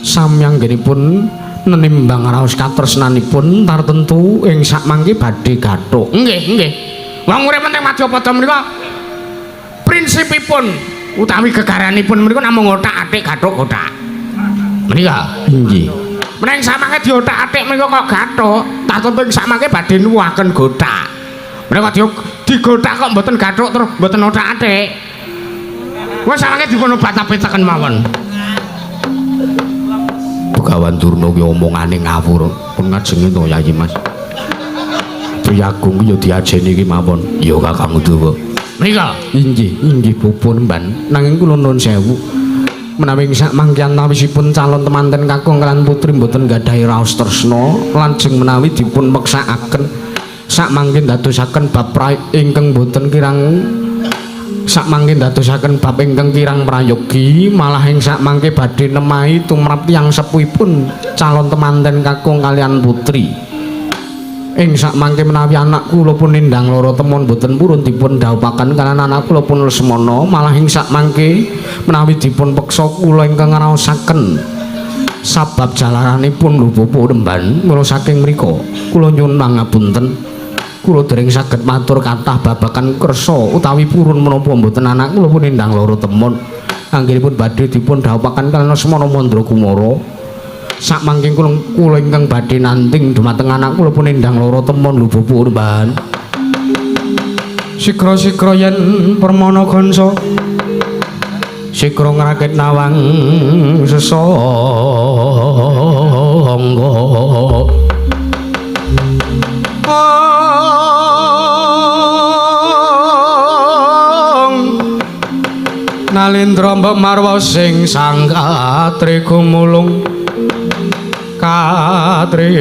B: sami anggenipun nenimbang raos katresnanipun tartentu ing sak mangke badhe gathuk. Nggih. Wong urip teng Madyapada menika prinsipipun utawi gegaranipun menika namung otak-atik gathuk-gathuk. Menika nggih. Meneng samangke diotak-atik menika kok gathuk, tartentu ing sak mangke badhe nuwuhaken gothak. Menika digothak kok mboten gathuk terus mboten otak-atik. Wis samangke dipun obat-obataken mawon. Begawan Durna ki omongane ngawur pun ngajenge to Yayi Mas.
A: Suyagung ya diajeni iki mawon. Ya Kakang Udawa. Mrika.
B: Inggih pupun mban. Nanging kula nuwun sewu. Menawi sak mangke antawisipun calon temanten kakung lan putri mboten gadhahi raos tresna, lajeng menawi dipun meksakaken sak mangke dadosaken bab ingkang boten kirang sak mangke dadosaken bab ingkang kirang prayogi, malah ing sak mangke badhe nemahi tumrap tiyang sepuhipun calon temanten kakung kalian putri. Ing sak mangke menawi anak kula pun nindang lara temon boten purun dipun dhawuhaken kalian anak kula pun Lesmana, malah ing sak mangke menawi dipun peksa kula ingkang ngraosaken sabab jalaranipun lho Bapak Remban, mula saking mriku kula nyuwun pangapunten. Kula dereng saged matur kathah babagan kersa utawi purun menapa mboten anak kula pun nindang lara temon. Anggenipun badhe dipun dhawuhaken kalian Lesmana Mandra Kumara. Sak mangke kula ingkang badhe nanting dumateng anak kula pun nindang lara temon lho Bapak Remban. Sikra-sikra yen permana kansa sikra ngrakit nawang sesangga. Nalindra mbok marwa sing sangkatri gumulung katri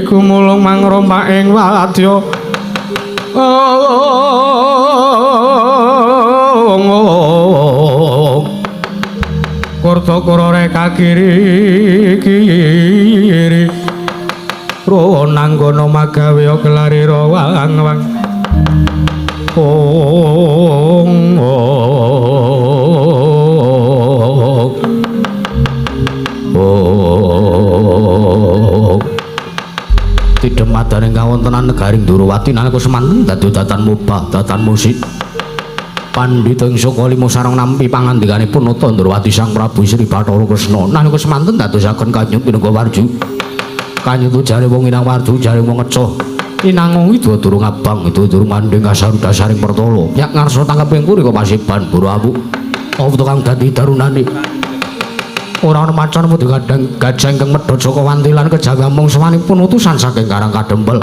B: gumulung mangrompak ing wadya kurta reka kiri ro nanggana magawe kelari rawang-wang tidak madaning kawontenan negaring Durawati nalika semanten datan mubah datan musik Pandhita ing saka lima sareng nampi pangandikanipun Nata Durawati Sang Prabu Sri Bathara Kresna nalika semanten dadosaken kanyut minangka warju kanyut jare wong inang warju jare wong ngecoh inang itu durung abang itu durung manding kasarudasaring pertolo yak ngarsa tanggeping puri kok pasiban Burawu apa kang dadi darunane ora ana macan mudi kadang gajah ingkang medhot saka wantilan kejawi mung sawanipun utusan saking Karang Kadempel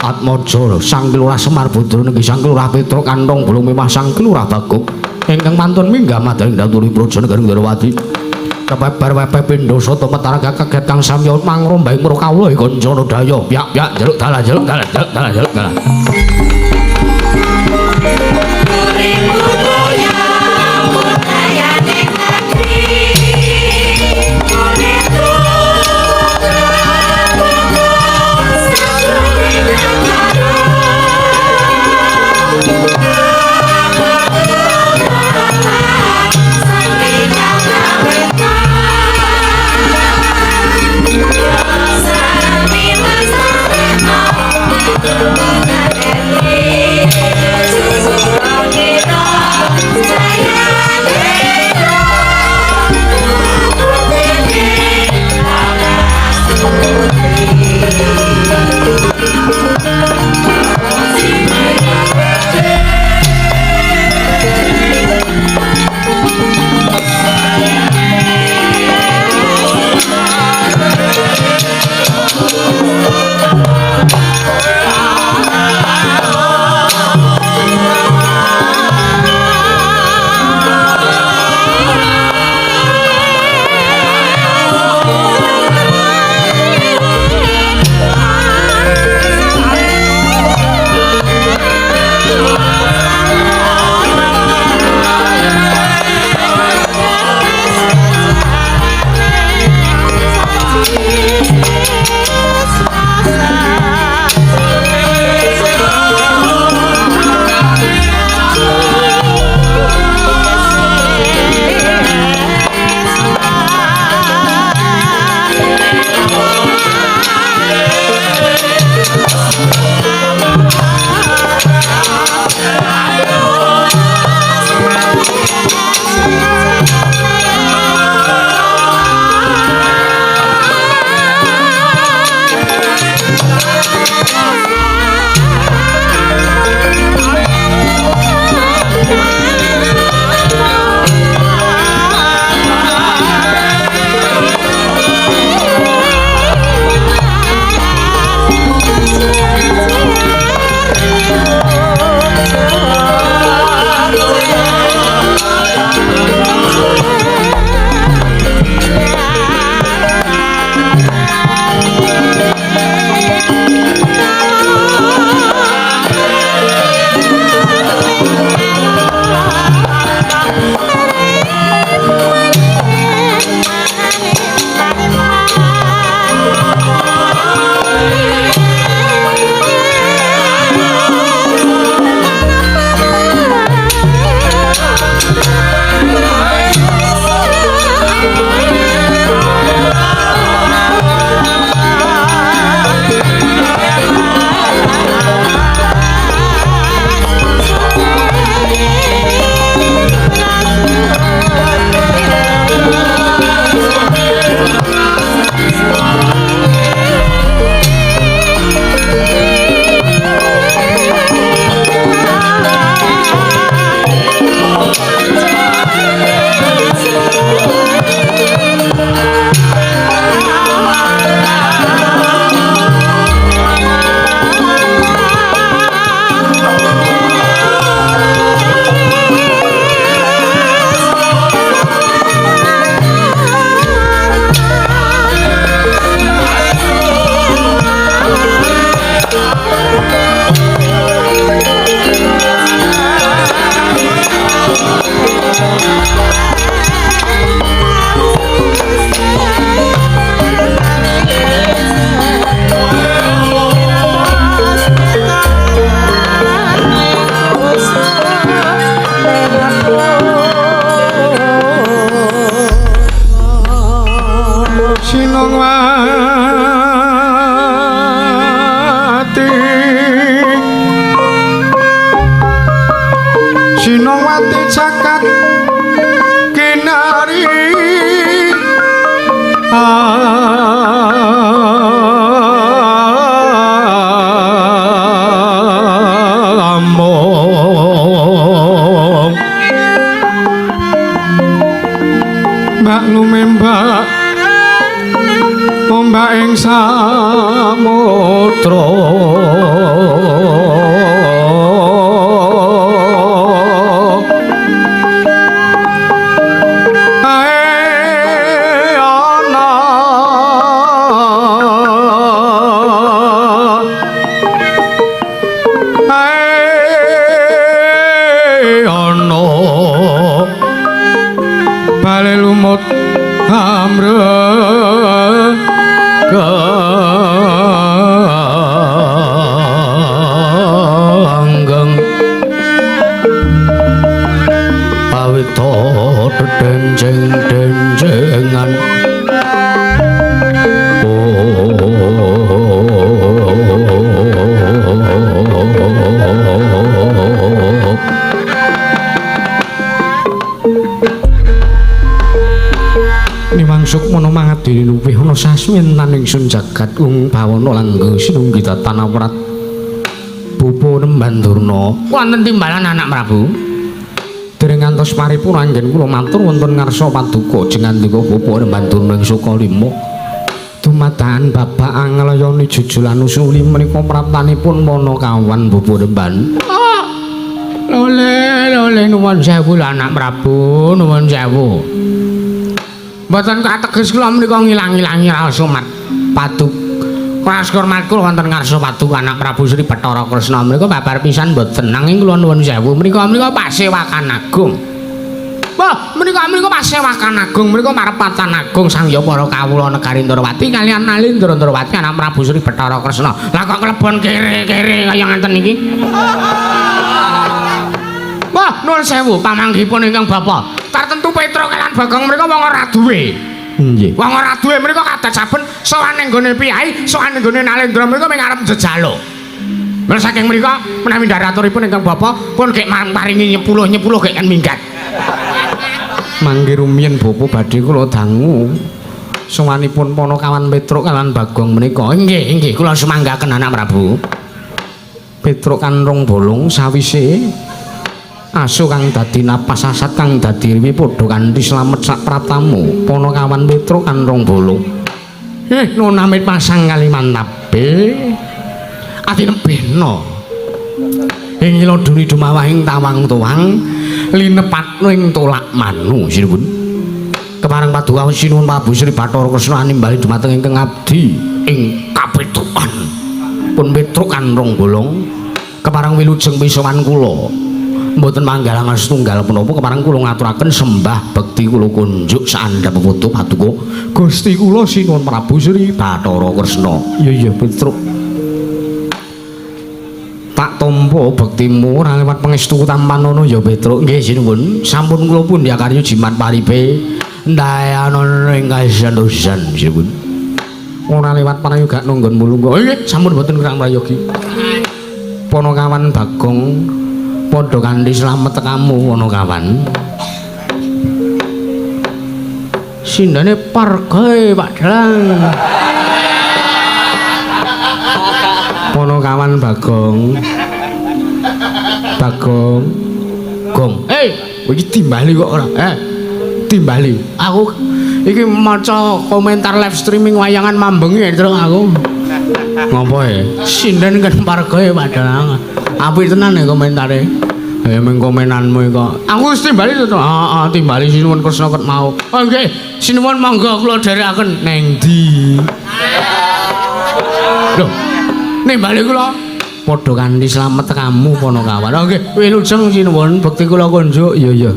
B: Atmaja Sang Kilurah Semar Badra nggih Sang Kilurah Petruk kantong bulung mewah Sang Kilurah Bagong ingkang mantun minggah madaring daturi praja negaring Durawati kepeper wepe pindha sata metaraga kaget kang samya mangrombaing mro kawula kancana daya pyak jaluk dalan
C: Thank you.
B: Senowati cakat kinari among mbak lumembak ombak ing samudra Ganggeng awito denjeng-denjengan Nimangsuk mono mangat diri luwih ana sasmintan ingsun jagat ung bawana langgeng sinunggita tanawrat Bupo Nemban Durna wonten timbalan anak Prabu dereng ngantos paripurna anggen kula matur wonten ngarsa paduka jengandika Bupo Nemban Durna ing Sukalima dumadakan babak anglayani jujulan usuli menika praptanipun Manakawan Bupo Nemban lole nuwun sewu anak Prabu nuwun sewu mboten kateges kula menika ngilang-ilangi raos mat paduk Raskor matkul wonten ngarsa paduka anak Prabu Sri Bathara Kresna menika babar pisan mboten nanging kula nuwun sewu menika pasewakan agung. Wah, menika pasewakan agung menika marepatan agung sangya para kawula negari Ndrawati kaliyan Nalindra Ndrawati anak Prabu Sri Bathara Kresna. Lah kok klebon kere-kere kaya ngenten iki? Wah, nuwun sewu pamanggihipun ingkang Bapak. Tartentu Petruk lan Bagong mereka wong ora duwe. Nggih. Wong ora duwe mereka kados saben sowan ning gone piyai, sowan ning gone Nalendra mereka mung arep jejaluk. Mula saking mrika menawi ndaraturipun ingkang Bapak pun gek paringi nyepuluh gek kan minggat. Mangke rumiyin Bapak badhe kula dangu. Sowanipun Panakawan Petruk lan Bagong menika. Nggih, kula semanggaken anak Prabu. Petruk kan rong bolong sawise asu kang dadi napas asat kang dadi riwi padha kanthi slamet sak pratamu Panakawan Petruk kan rong bolong nona amit pasang kali mantabe ati nembehna ing ila duni dumawah ing tawang tuwang linepatno ing tolak manu sinuwun kepareng paduka sinuwun Prabu Sri Bathara Kresna nimbali dumateng ingkang abdi ing kapetrukan pun Petruk kan rong bolong kepareng wilujeng pisowan kula mboten manggalangan setunggal punapa kepareng kula ngaturaken sembah bekti kula kunjuk saandhap foto paduka Gusti kula sinuwun Prabu Sri Bathara Kresna. Iya Petruk. Tak tampa bektimu ora liwat pangestu tampanono ya Petruk. Nggih sinuwun, sampun kula pundhak karya jimat paripe ndayana ing kasantosan sinuwun. Ora liwat prayoga nunggon mulungga. Nggih, sampun mboten kirang prayogi. Panakawan Bagong padha kanthi slamet tekamu Panakawan. Sindane pargae Pak Dalang. Panakawan Bagong. Gong. Iki timbali kok ora? Timbali. Aku iki maca komentar live streaming wayangan mambengi terus aku. Ngopo Sinden kan pargae Pak Dalang. Apik tenan ya komentare. Ya mung komenanmu iku. Aku wis timbali to. Heeh, timbali sinuwun Kresna ket mau. Oh nggih, sinuwun monggo kula dherekaken neng ndi. Lho, nimbali kula padha kanthi slamet tekamu Panakawan. Oh nggih, wilujeng sinuwun bekti kula kunjuk. Iya.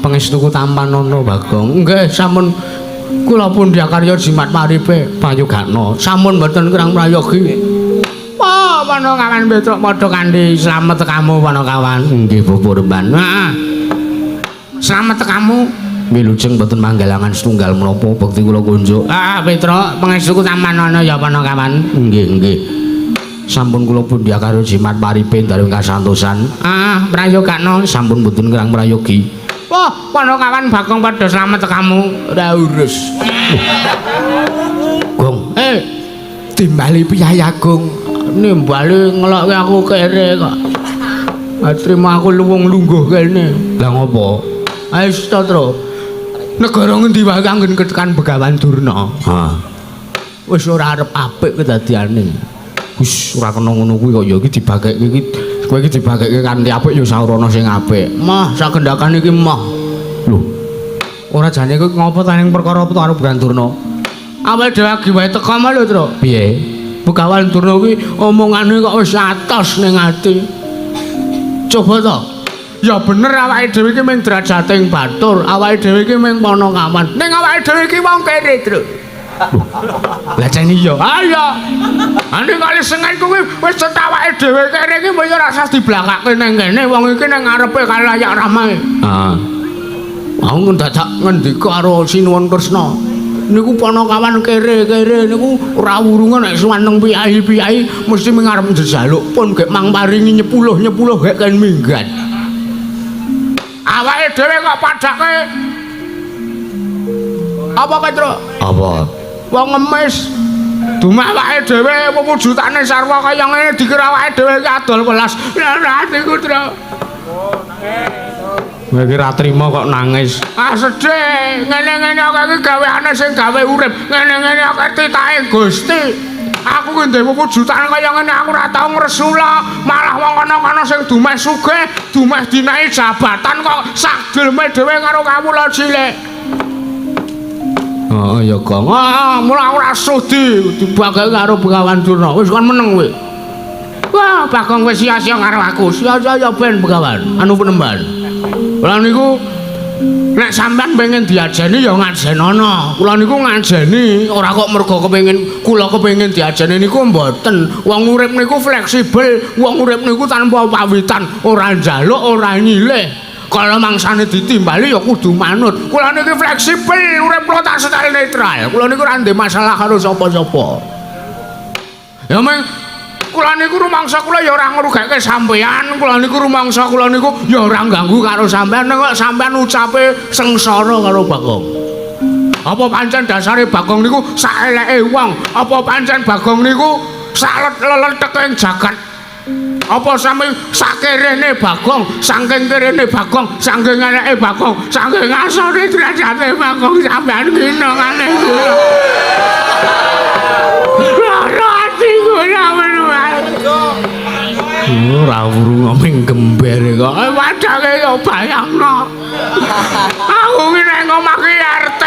B: Pangestuku tampanana Bagong. Nggih, sampun kula pundhak karya jimat paripe payugana. Sampun mboten kirang prayogi. Panakawan Petruk padha kanthi slamet tekamu Panakawan. Nggih Bapak Remban. Heeh. Slamet tekamu wilujeng mboten manggalangan setunggal menapa bekti kula kunjuk. Petruk pangestuku tampanana ya Panakawan. Nggih.
A: Sampun kula pundhia karo jimat paripe ndaring kasantosan.
B: Prayogakno
A: Sampun mboten kirang prayogi.
B: wah Panakawan Bagong padha slamet kamu ora urus
A: Gong,
B: timbali piyayi agung nimbali ngelokke aku kere kok trima aku luwung lungguh kene
A: lah ngopo?
B: ayo Stotro negara ngendi wae kanggo ketekan Begawan Durna
A: Ha.
B: wis ora arep apik kedadiane
A: Wis ora kena ngono kuwi kok ya iki dibagekke iki kowe iki dibagekke kanthi apik ya saurana sing apik.
B: mah sagendakan iki mah
A: Lho. Ora jane kowe ngopo ta ning perkara apa karo Begawan Durna?
B: awake dhewe lagi wae teko mah lho Tru
A: Piye?
B: Begawan Durna kuwi omongane kok wis atos ning ati coba to ya bener awake dhewe iki mung drajating batur awake dhewe iki mung Panakawan ning awake dhewe iki wong kere Tru
A: Lah jane iya.
B: ayo ane kali sengen kuwi wis awake dhewe kene iki wis ora usah diblakake nang kene wong iki nang ngarepe kalayak ramae
A: Ah.
B: aku dadak ngendika karo Sinuwun Kresna niku Panakawan kere-kere niku ora wurungan nek suwaneng piyai-piyai mesti ngarep njaluk pun gek mang paringi nyepuluh gek kan minggat awake dhewe kok padake apa Petro
A: Apa?
B: wong ngemis dumah awake dhewe wewujudane sarwa kaya ngene dikira awake dhewe iki adol welas lha niku Tru
A: Kowe iki ra trima kok nangis.
B: sedih ngene-ngene kok iki gaweane sing gawe urip ngene-ngene kok titake Gusti aku ki ndek wujudan kaya ngene aku ora tau ngresula malah wong kono-kono sing dumeh sugih dumeh dinai jabatan kok sak dileme dhewe karo kawula cilik
A: Heeh ya, Gong.
B: mula ora sudi dibagake karo Begawan Durna wis kon meneng kowe wah Bagong wis sia-sia karo aku sia-sia ya ben Begawan anu penemban kula niku nek sampean pengen diajeni ya ngajenono kula niku ngajeni ora kok mergo kula kepengin diajeni niku mboten wong urip niku fleksibel wong urip niku tanpa pawitan ora njaluk ora nyilih kalau mangsane ditimbali ya kudu manut kula niki fleksibel urip kula tak setel netral kula niku ora ndek masalah karo sapa-sapa ya meng kula niku rumangsa kula ya ora ngrugake sampean kula niku rumangsa kula niku ya ora ganggu karo sampean nek sampean ucape sengsara karo Bagong apa pancen dasare Bagong niku saeleke wong apa pancen Bagong niku salet-leleteke jagat apa sami sakerene Bagong saking kerene Bagong saking eleke Bagong saking asore derajate Bagong sampean ginongane ora wurung ngomeng gember kok padake yo bayangno aku ki nek ngomong ki RT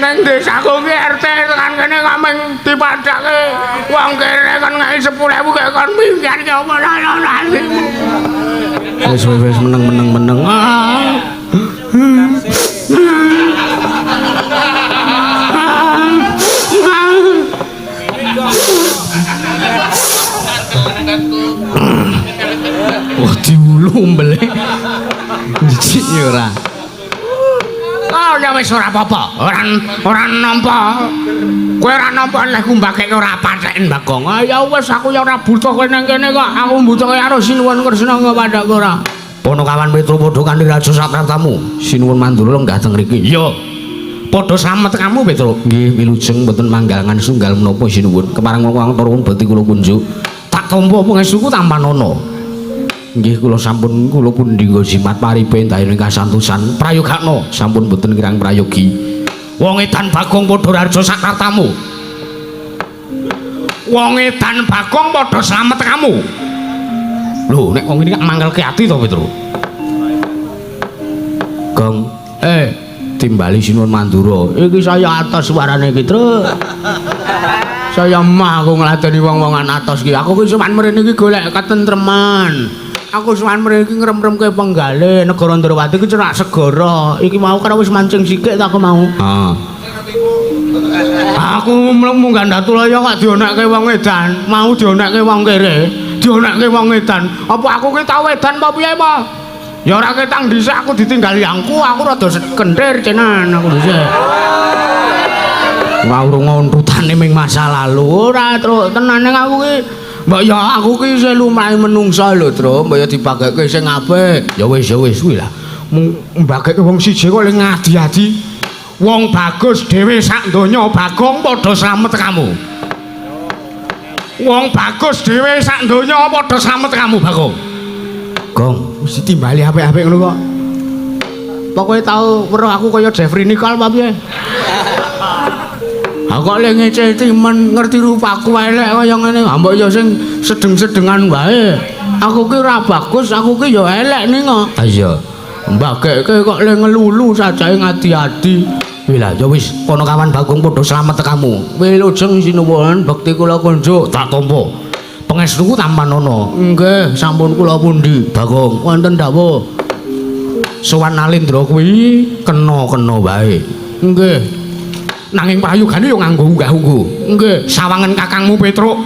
B: ning desaku ki RT tekan kene ngomong dipadake wong kene kon ngeki 10.000 kek kon minggat ya apa nasi
A: Wis meneng.
B: wah diulu mbele jijik ya ora ya wis ora apa-apa ora nampa kowe ora nampa leh kumbake ora patheken Bagong ya wis aku ya ora butuh kowe nang kene kok aku mbutuhke karo Sinuwun Kresna ngepadhake ora
A: Panakawan Petro padha kanthi Raja Satratamu. Sinuwun mandura lenggah teng mriki.
B: iya padha slamet kamu Petro
A: Nggih, wilujeng mboten manggalangan sunggal menapa sinuwun. Kepareng wong turun beti kula kunjuk. Tak tampa pangestuku tanpa nono. Nggih, kula sampun kula pundi nggo jimat paripe ndayoning kasantosan. Prayogakno sampun mboten kirang prayogi.
B: wong edan Bagong padha Raja Satratamu wong edan Bagong padha slamet kamu
A: Lho, nek wong iki mangkelke ati to, Petro? Gong, timbali Sinuwun Mandura.
B: iki saya atos suarane iki Tru saya mah aku ngladeni wong-wongan atos iki aku ki sampean mrene iki golek ketentreman aku sampean mrene iki ngrem-remke penggale negara Ndrawati iki cerak segara iki mau karo wis mancing sithik ta aku mau aku munggah Datulaya kok dionekke wong edan mau dionekke wong kere dionekke wong edan apa aku ki tau edan apa piye apa ya ora ketang dhisik aku ditinggal yangku aku rada kentir cenan aku dhisik ora urung untutane ming masa lalu ora terus tenane aku ki
A: Mbak ya aku ki isih lumayan menungsa lho, Tru. Mbak ya dipagake sing apik. Ya wis kuwi lah.
B: Mbageke wong siji kok le ngadi-adi. Wong bagus dhewe sak donya Bagong padha slamet kamu. Wong bagus dhewe sak donya padha slamet kamu, Bagong.
A: Gong,
B: Wis timbali apik-apik ngono kok.
A: pokoke tau weruh aku kaya Jeffrey Nicole apa piye? Aku kok le ngece timen ngerti rupaku elek kaya ngene. Mbok ya sing sedeng-sedengan wae. Aku ki ora bagus, aku ki ya elek ning kok. Ah iya. Mbageke kok le ngelulu sajae ngadi-adi. Wila ya wis kono kawan Bagong padha slamet kamu. Wilujeng sinuwun bekti kula kunjuk tak tampa. Pangestuku tampan ana. Nggih, sampun kula pundi, Bagong. Wonten dawuh. Sowan Alendra kuwi kena-kena wae. Nggih. Nanging prayogane yo nganggo unggah-ungguh. Nggih, sawangen kakangmu Petruk.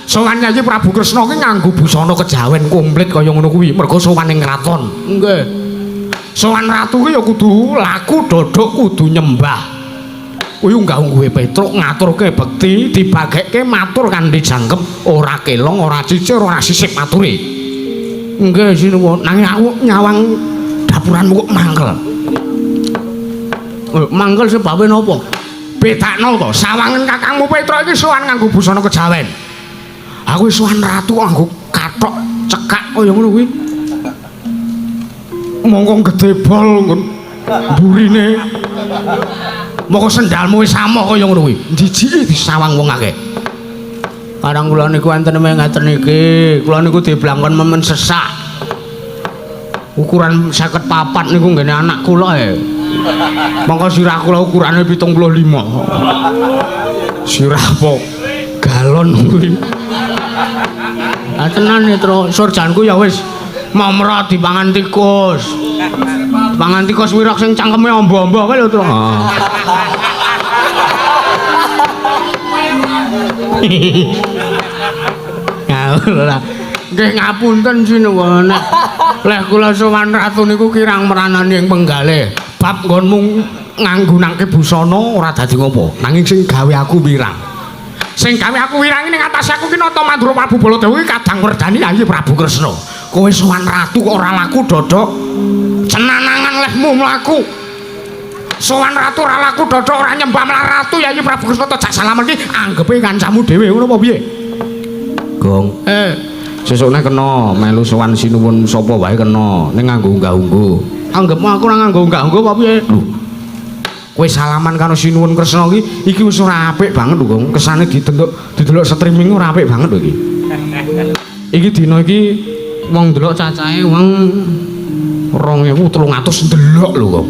A: Sowan Yayi Prabu Kresna ki nganggo busana kejawen komplit kaya ngono kuwi, mergo sowan ing kraton. Nggih. Sowan ratu ki ya kudu laku dodok kudu nyembah. Kuwi unggah-ungguhe Petruk ngaturke bekti, dibagekke matur kanthi jangkep, ora kelong, ora cicir, ora sisip mature. Nggih, sinuwun. Nanging aku nyawang dapuranmu kok mangkel. Mangkel sebabe napa? Bedakno to, sawangen kakangmu Petruk iki sowan nganggo busana kejawen. Aku sowan ratu nganggo kathok cekak kaya ngono kuwi. Mongko gedhe bol nggon burine. Mongko sendalmu wis samoh kaya ngono kuwi. Dijiki disawang wong akeh. Kadang kula niku enten ngaten iki, kula niku diblangkon memen sesak. Ukuran 54 niku nggene anak kula e. Mongko sirah kula ukurane 75. Sirah apa? Galon kuwi. Ah tenan Tru, surjanku ya wis mamra dipangan tikus. Pangan tikus wirok sing cangkeme amba-amba kae lho, Tru. Ngawur lah. Nggih ngapunten sinuwun. Leh kula sowan ratu niku kirang meranani ing penggalih. Bab nggonmu nganggunake busana ora dadi ngopo. Nanging sing gawe aku wirang. Sing gawe aku wirang ning atas aku ki nata Mandura Prabu Baladewa ki kadang werdani Yayi Prabu Kresna. Kowe sowan ratu kok ora laku dodok. Cenanangan lehmu mlaku. Sowan ratu ora laku dodok ora nyembah marang ratu Yayi Prabu Kresna tak salaman ki anggepe kancamu dhewe ngono apa piye? Gong.
B: Sesukne kena melu sowan sinuwun sapa wae kena ning nganggo unggah-ungguh.
A: Anggepmu aku ora nganggo unggah-ungguh apa piye?
B: Lho. Kowe salaman karo sinuwun Kresna iki wis ora apik banget lho, Gong. Kesane didelok streaming ora apik banget lho iki. Iki dina iki wong ndelok cacahe wong 2300 ndelok lho, Gong.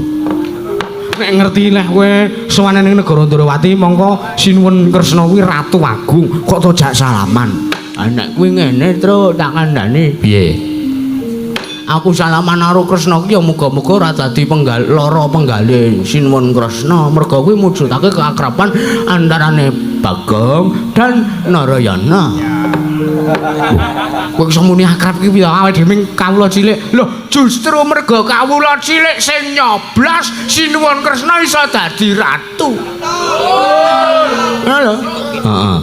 B: Nek ngerti leh kowe sowan ning negara Ndrawati mongko sinuwun Kresna kuwi ratu agung, kok tojak salaman.
A: Anak kuwi ngene, Tru, tak kandhani.
B: Piye?
A: Aku salaman karo Kresna ki ya muga-muga ora dadi lara penggalih sinuwun Kresna. Merga kuwi mujudake keakraban antarane Bagong dan Narayana.
B: Kowe iso muni akrab ki piye awake dhewe kawula cilik.
A: Lho, justru merga kawula cilik sing nyoblas sinuwun Kresna iso dadi ratu. Lho.
B: Heeh.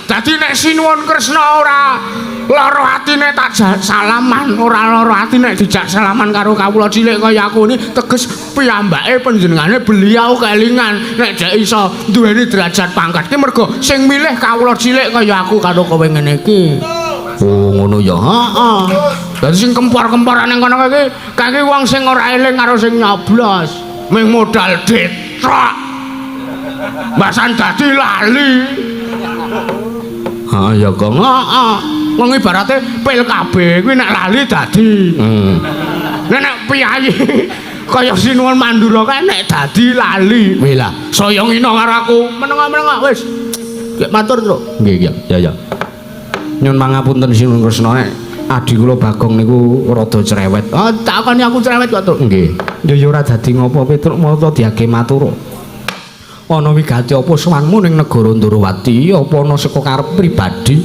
A: Dadi nek sinuwun Kresna ora lara atine tak salaman, ora lara ati nek dijak salaman karo kawula cilik kaya aku ini teges piyambake panjenengane beliau kelingan nek jek iso duweni derajat pangkat ki mergo sing milih kawula cilik kaya aku karo kowe ngene iki.
B: Oh, ngono ya.
A: Heeh. Dadi sing kempor-kemporan ning kono iki kaki wong sing ora eling karo sing nyoblos, ming modal detrok. Mbasan dadi lali.
B: Ha ya, Gong.
A: Heeh. Wong ibarate pil kabeh kuwi nek lali dadi. Nek piyayi kaya sinuwun Mandura kae nek dadi lali.
B: Wih lah,
A: Saya ngina karo aku. Meneng-meneng wis. Gek matur, Tru.
B: nggih ya. Nyun mangapunten sinuwun Kresna nek adi kula Bagong niku rada cerewet.
A: Oh, takoni aku cerewet kok, Tru.
B: Nggih. Ya ora dadi ngopo Petruk mata diage matur. Ana wigati apa sowanmu ning negara Ndrawati apa ana saka karep pribadi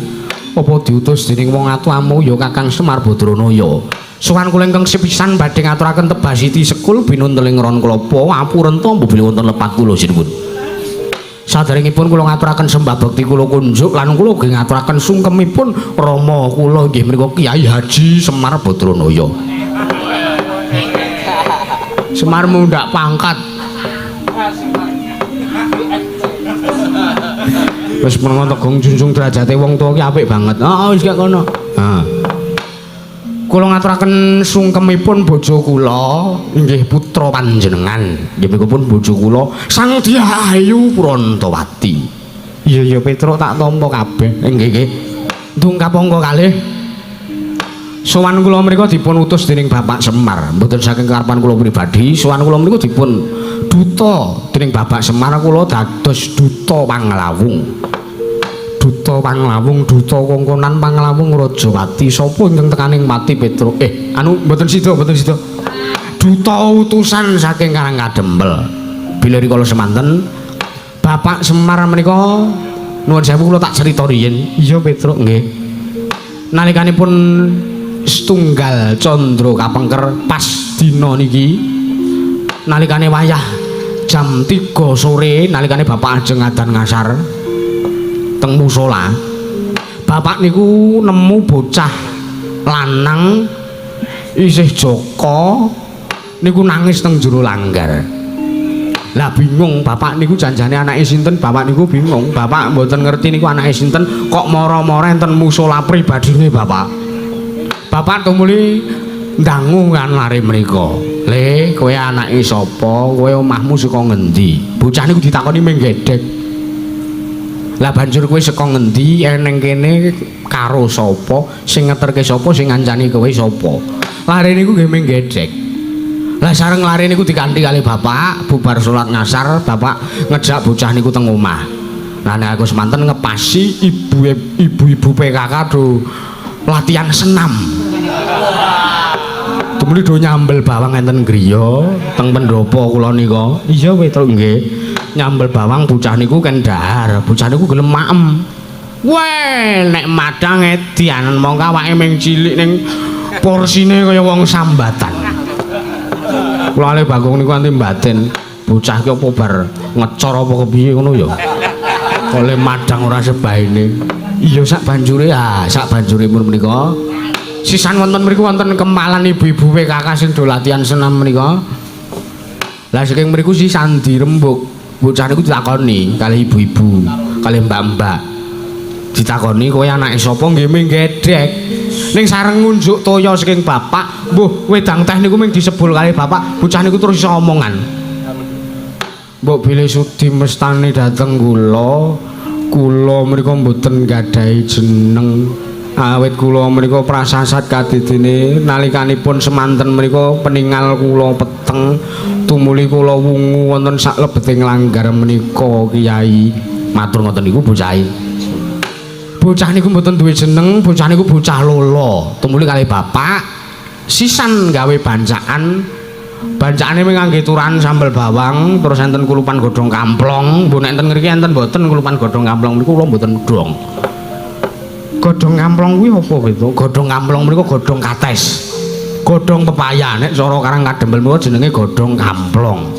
B: apa diutus dening wong atuamu ya Kakang Semar Badranaya. Sowan kula ingkang sepisan badhe ngaturaken tebasiti sekul binunteling ron klapa apurenta mbuli wonten lepat kula sinuwun.
A: Saderengipun kula ngaturaken sembah bekti kula kunjuk lan kula ugi ngaturaken sungkemipun rama kula inggih menika Kyai Haji Semar Badranaya. Semar mundak pangkat. Wis menawa tegong junjung derajate wong tuwa ki apik banget. Wis kaya kono. Kula ngaturaken sungkemipun bojo kula inggih putra panjenengan inggih menika pun bojo kula Sang Dyah Ayu Prantawati. Iya Petruk tak tampa kabeh nggih. Ndung kapangka kalih sowan kula menika dipun utus dening Bapak Semar mboten saking karepan kula pribadi. Sowan kula menika dipun duta dening Bapak Semar kula dados duta Panglawung. Duta Panglawung, duta kongkonan Panglawung Rajawati. Sapa ingkang tekaning mati Petruk? Mboten sida. Duta utusan saking Karangkadempel. Bila rikala semanten Bapak Semar menika nuwun sewu kula tak crita riyin. Iya Petruk nggih. Nalikanipun setunggal Candra kapengker pas dina niki nalikane wayah jam 3 sore nalikane Bapak ajeng ngadan ngasar teng musala. Bapak niku nemu bocah lanang isih Joko niku nangis teng jero langgar. Lah bingung Bapak niku janjane anake sinten, Bapak niku bingung. Bapak mboten ngerti niku anake sinten, kok mara-mara enten musala pribadine Bapak. Bapak tumuli ndangu kan lare menika. Le, kowe anake sapa? Kowe omahmu saka ngendi? Bocah niku ditakoni ming gedhek. Lah banjur kowe saka ngendi eneng kene karo sapa sing ngeterke sapa sing ngancani kowe sapa lare niku nggih ming gedhek. Lah sareng lare niku dikanthi kali Bapak bubar salat ngasar Bapak ngejak bocah niku teng omah. Lah nek aku semanten ngepasi ibu-ibu PKK do latihan senam. Tumuli do nyambel bawang enten griya teng pendopo kula nika. Iya Petruk nggih. Nyambel bawang bocah niku kendhar, bocah niku gelem maem. Weh, nek madang edian mongko awake ming cilik ning porsine kaya wong sambatan. Kula ale Bagong niku anti mbaten, bocah ki apa bar ngecor apa kepiye ngono ya. Oleh madang ora sebaine. Iya sak banjure sak banjure mun menika. Sisan wonten mriku wonten kemalan ibu-ibu PKK sing do latihan senam menika. Lah saking mriku si Sandi Rembuk bocah niku ditakoni kali ibu-ibu, kali mbak-mbak. Ditakoni kowe anake sapa nggih ming gedhek. Ning sareng ngunjuk toya saking bapak, mbuh wedang teh niku ming disebul kali bapak, bocah niku terus iso omongan. Mbok bilih sudi mestani dateng kula mriku mboten gadahi jeneng. Awit kula menika prasasat kadidene nalikanipun semanten menika peninggal kula peteng tumuli kula wungu wonten sak lebeting langgar menika Kyai. Matur ngoten niku bocah. Bocah niku mboten duwe jeneng, bocah niku bocah lolo. Tumuli kali bapak sisan gawe bancaan. Bancakane mung ngangge turan sambel bawang, terus enten kulupan godhong kamplong. Mbok nek enten ngriki enten mboten kulupan godhong kamplong niku kula mboten dong. Godhong kamplong kuwi apa itu? Godhong kamplong menika godhong kates. Godhong pepaya nek cara Karangkadempel menika jenenge godhong kamplong.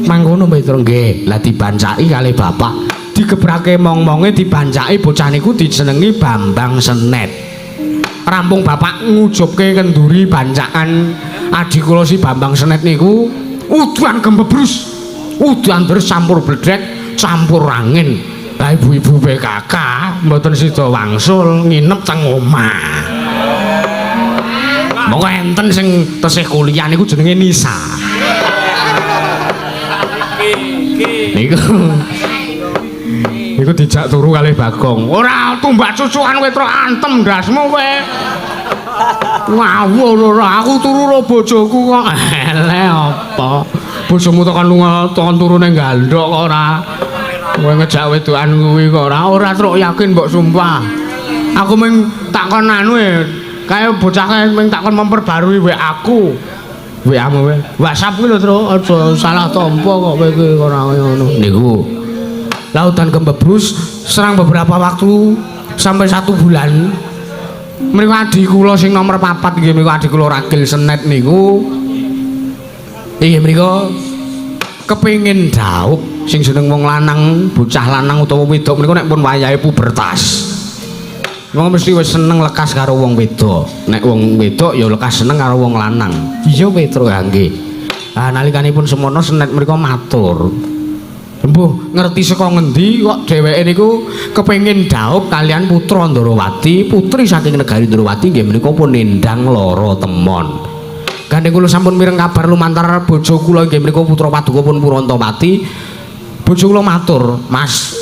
A: Mangkono Petruk nggih. Lah dibancaki kali bapak. Digebrake mong-monge dibancaki bocah niku dijenengi Bambang Senet. Rampung bapak ngujubke kenduri bancakan adi kula si Bambang Senet niku udan gembebrus. Udan terus campur bledek, campur angin. Lah ibu-ibu PKK mboten sida wangsul nginep teng omah. Monggo enten sing tesih kuliah niku jenenge Nisa. Niku dijak turu kalih Bagong. Ora tumbak cucukan kowe truk antem ndasmu kowe. Ngawur ora aku turu karo bojoku kok. Eleh apa? Bojomu tekan lunga tekan turu ning gandok kok ora. Kowe ngejak wedokan kuwi kok ora truk yakin mbok sumpah. Aku mung takon anu kaya bocah kae mung takon memperbarui WA aku. WA-mu WhatsApp kuwi lho Truk, aja salah tampa kok kowe iki ora ngono. Niku. Lautan gembebrus serang beberapa waktu sampai 1 bulan. Mriku adik kula sing nomor 4 nggih mriku adik kula Ragil Senet niku. Nggih mriku
B: kepengin dhaup sing jeneng wong lanang, bocah lanang utawa wedok menika nek pun wayahe pubertas. Wong mesti wis seneng lekas karo wong wedok. Nek wong wedok ya lekas seneng karo wong lanang. Iya Petro nggih. Ah nalikanipun semono senet mriku matur. Embuh ngerti saka ngendi kok dheweke niku kepengin dhaup kalian putra Ndarawati, putri saking negari Ndarawati nggih menika pun nendang lara temon. Gandeng kula sampun mireng kabar lumantar bojo kula nggih menika putra paduka pun Purantawati. Bojo kula matur, "Mas,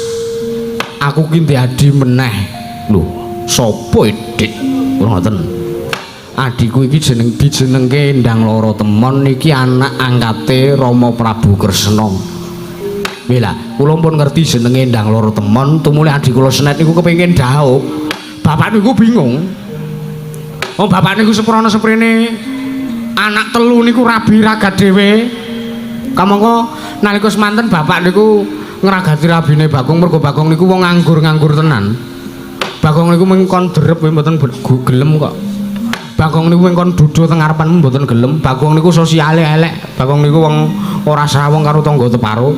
B: aku ki adi meneh." Lho, sapa Dik? Ngoten. Adikku iki dijenengke Endang Lara Temon niki anak angkate Rama Prabu Kresna. Mila, kula pun ngerti jenenge Endang Lara Temon, tumuli adik kula Senet niku kepengin dhaup. Bapak niku bingung. Oh, bapak niku seprana seprene anak telu niku rabi ragat dhewe. Kamangka nalika semanten bapak niku ngragati rabine Bagong mergo Bagong niku wong nganggur-nganggur tenan. Bagong niku mengkon derep mboten gelem kok. Bagong niku mengkon dudu teng ngarepan mboten gelem. Bagong niku sosiale elek. Bagong niku wong ora sawong karo tangga teparo.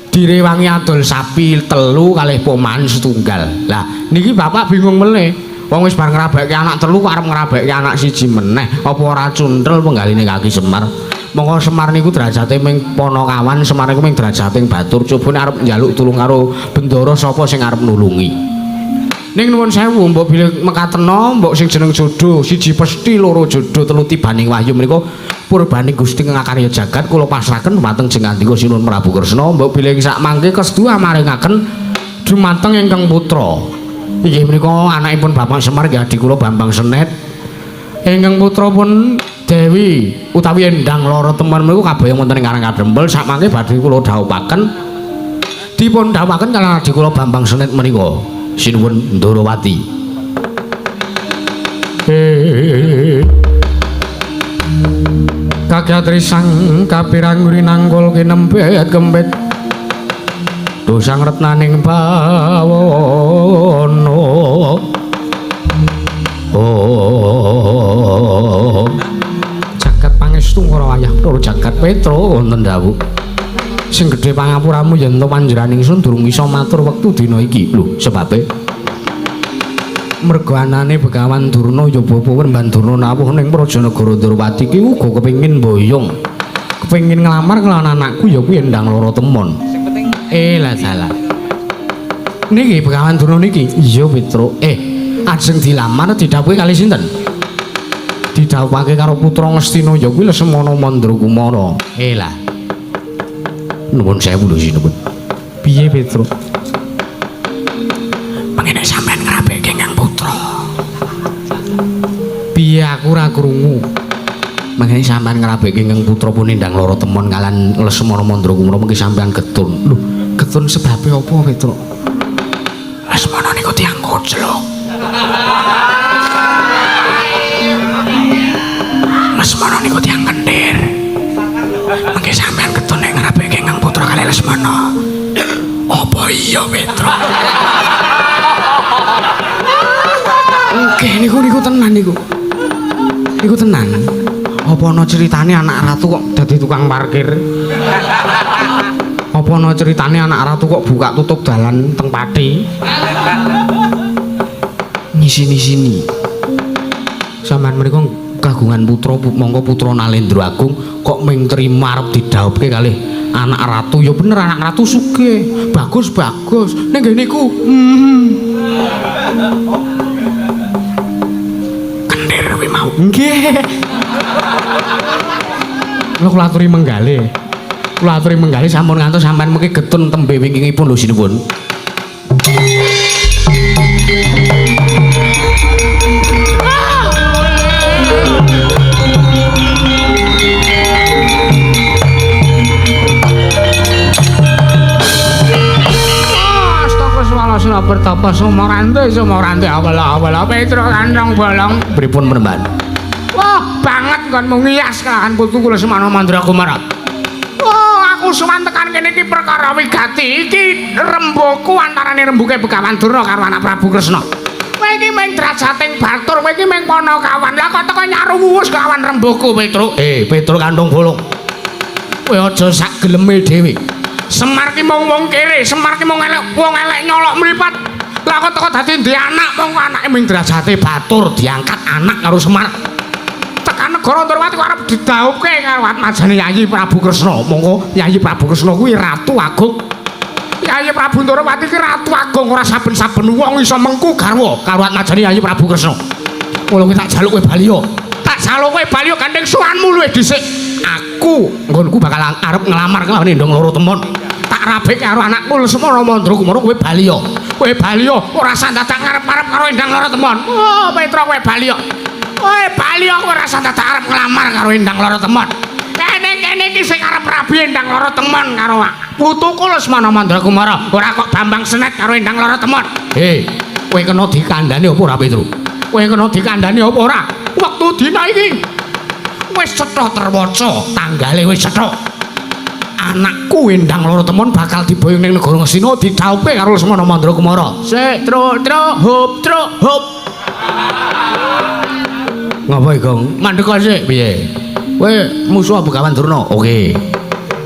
B: Direwangi adol sapi telu kalih poman setunggal. Lah niki bapak bingung meneh. Wong wis bar ngrabekke anak telu kok arep ngrabekke anak siji meneh. Apa ora cundel penggaline Kaki Semar? Monggo Semar niku derajate ming Panakawan, Semar niku ming derajate Batur. Cobane arep njaluk tulung karo Bendara sapa sing arep nulungi. Ning nuwun sewu mbok bilih mekatena mbok sing jeneng jodoh, siji pesti, loro jodoh, telu tibaning wahyu menika purbane Gusti ngakarya jagat kula pasrahaken dumateng Jengandika Sinuhun Prabu Kresna. Mbok bilih sak mangke kestu amaringaken dumateng ingkang putra. Inggih menika anakipun Bapak Semar nggih adik kula Bambang Senet. Ingkang putra pun Dewi utawi Endang Lara Temon menika kabayang wonten ing Karang Kadempel. Sak mangke badhe kula dhaupaken dipun dhaupaken kaliyan adik kula Bambang Senet menika Sinuhun Ndarawati. Kagatri sang kapiranguri nanggul kinempet kempet dosang retnaning bawono. Oh jagat pangestu ora wayah tur jagat Petro wonten dawuh sing gedhe pangapuramu yen to panjenenganing sun durung isa matur wektu dina iki. Lho sebabe mergo anane Begawan Durna ya bapa Wemban Durna nawuh ning Prajanagara Ndarawati ki uga kepengin boyong, kepengin nglamar kelawan anakku ya kuwi Endang Lara Temon. Lah salah. Niki Begawan Durna niki. Iya Petro. Ajeng dilamar didhawuhi kali sinten? Didhawuhake karo putra Ngastina ya kuwi Lesmana Mandrakumara. Lah. Nuwun sewu lho sinuwun. Piye Petro? Pengene sampean ngrabekke Kang Putra. Piye aku ora krungu. Mangene sampean ngrabekke Kang Putra pun Endang Lara Temon kalan Lesmana Mandrakumara mengki sampean getun. Lho, getun sebabe apa Petro? Lesmana niku tiyang koclok. Lesmana niku tiyang kendir. Mengki sampean getun nek ngrabekke Kang Putra kali Lesmana. Apa iya Petro? Oke, niku tenan niku. Niku tenan. Apa ana critane anak ratu kok dadi tukang parkir? Apa ana critane anak ratu kok buka tutup dalan teng Pati? Nyisini-sini. Sampeyan menika kagungan putra, monggo putra Nalendra Agung kok ming trima arep didhauphke kalih anak ratu. Ya bener anak ratu sugih. Bagus. Ning ngene niku. Kendir kuwi mau. Nggih. Kula aturi menggalih. Sampun ngantos sampean mengki getun tembe wingkingipun lho sinuwun. Astagfirullah pertapa sumorante awala Petro kandhang bolong pripun menemban. Wah banget kon mungias kelawan putu kula Semana Mandrakumara. Aku sumantekan kene iki perkara wigati iki rembuku antarane rembuke Begawan Durna karo anak Prabu Kresna. Kowe iki mung drajating batur, kowe iki mung Panakawan. Lah kok teko nyarumuwus kelawan rembuku Petro. Petro kandhang bolong. Kowe aja sak geleme dhewe. Semar ki mung wong kere, Semar ki mung elek wong elek nyolok mripat. Lah kok teko dadi ndek anak mong anake ming derajate batur diangkat anak karo Semar. Tekan negara Ndrawati kok arep didhauke karo Atmajane Yayi Prabu Kresna. Monggo Yayi Prabu Kresna kuwi ratu agung. Yayi Prabu Ndrawati ki ratu agung ora saben-saben wong iso mengku garwa karo Atmajane Yayi Prabu Kresna. Mula kowe tak jaluk kowe baliya. Tak jaluk kowe baliya gandeng suwanmu luwih dhisik. Aku nggonku bakal arep ngelamar kelawan Endang Loro Temon. Tak rabek karo anakku Lesmana Mandra Kumara kowe baliya. Kowe baliya ora sandadak ngarep-arep karo Endang Loro Temon. Oh, Petra kowe baliya. Kowe baliya ora sandadak arep ngelamar karo Endang Loro Temon. Kene iki sing arep rabi Endang Loro Temon karo putuku Lesmana Mandra Kumara. Ora kok Bambang Senet karo Endang Loro Temon. Kowe kena dikandhani apa ora, Petru? Kowe kena dikandhani apa ora? Wektu dina iki wis cetha terwaca, tanggale wis cetha. Anakku Endang Loro Temon bakal diboyong ning negara Ngastina didhaupe karo Lesmana Mandra Kumara. Sik, truk, hup. Ngapa iki, Gong? Mandhek sik piye? Kowe musuh Begawan Durna. Oke.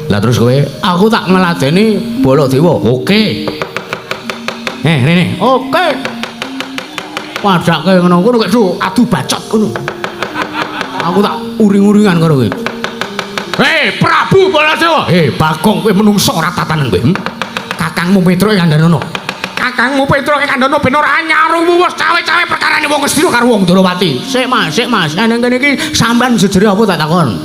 B: Lah terus kowe, aku tak ngladeni Baladewa. Oke. Rene. Oke. Padake ngono kono kok adu bacot ngono. Aku tak uring-uringan karo kowe. Prabu Baladewa. Bagong kowe menungso ora tatanan kowe. Kakangmu Petruk Kandhana. Kakangmu Petruk Kandhana ben ora nyarungmu wis cawe-cawe perkarane wong Ngastina karo wong Ndrawati. Sik Mas. Nang kene iki sampean jejere apa tak takon?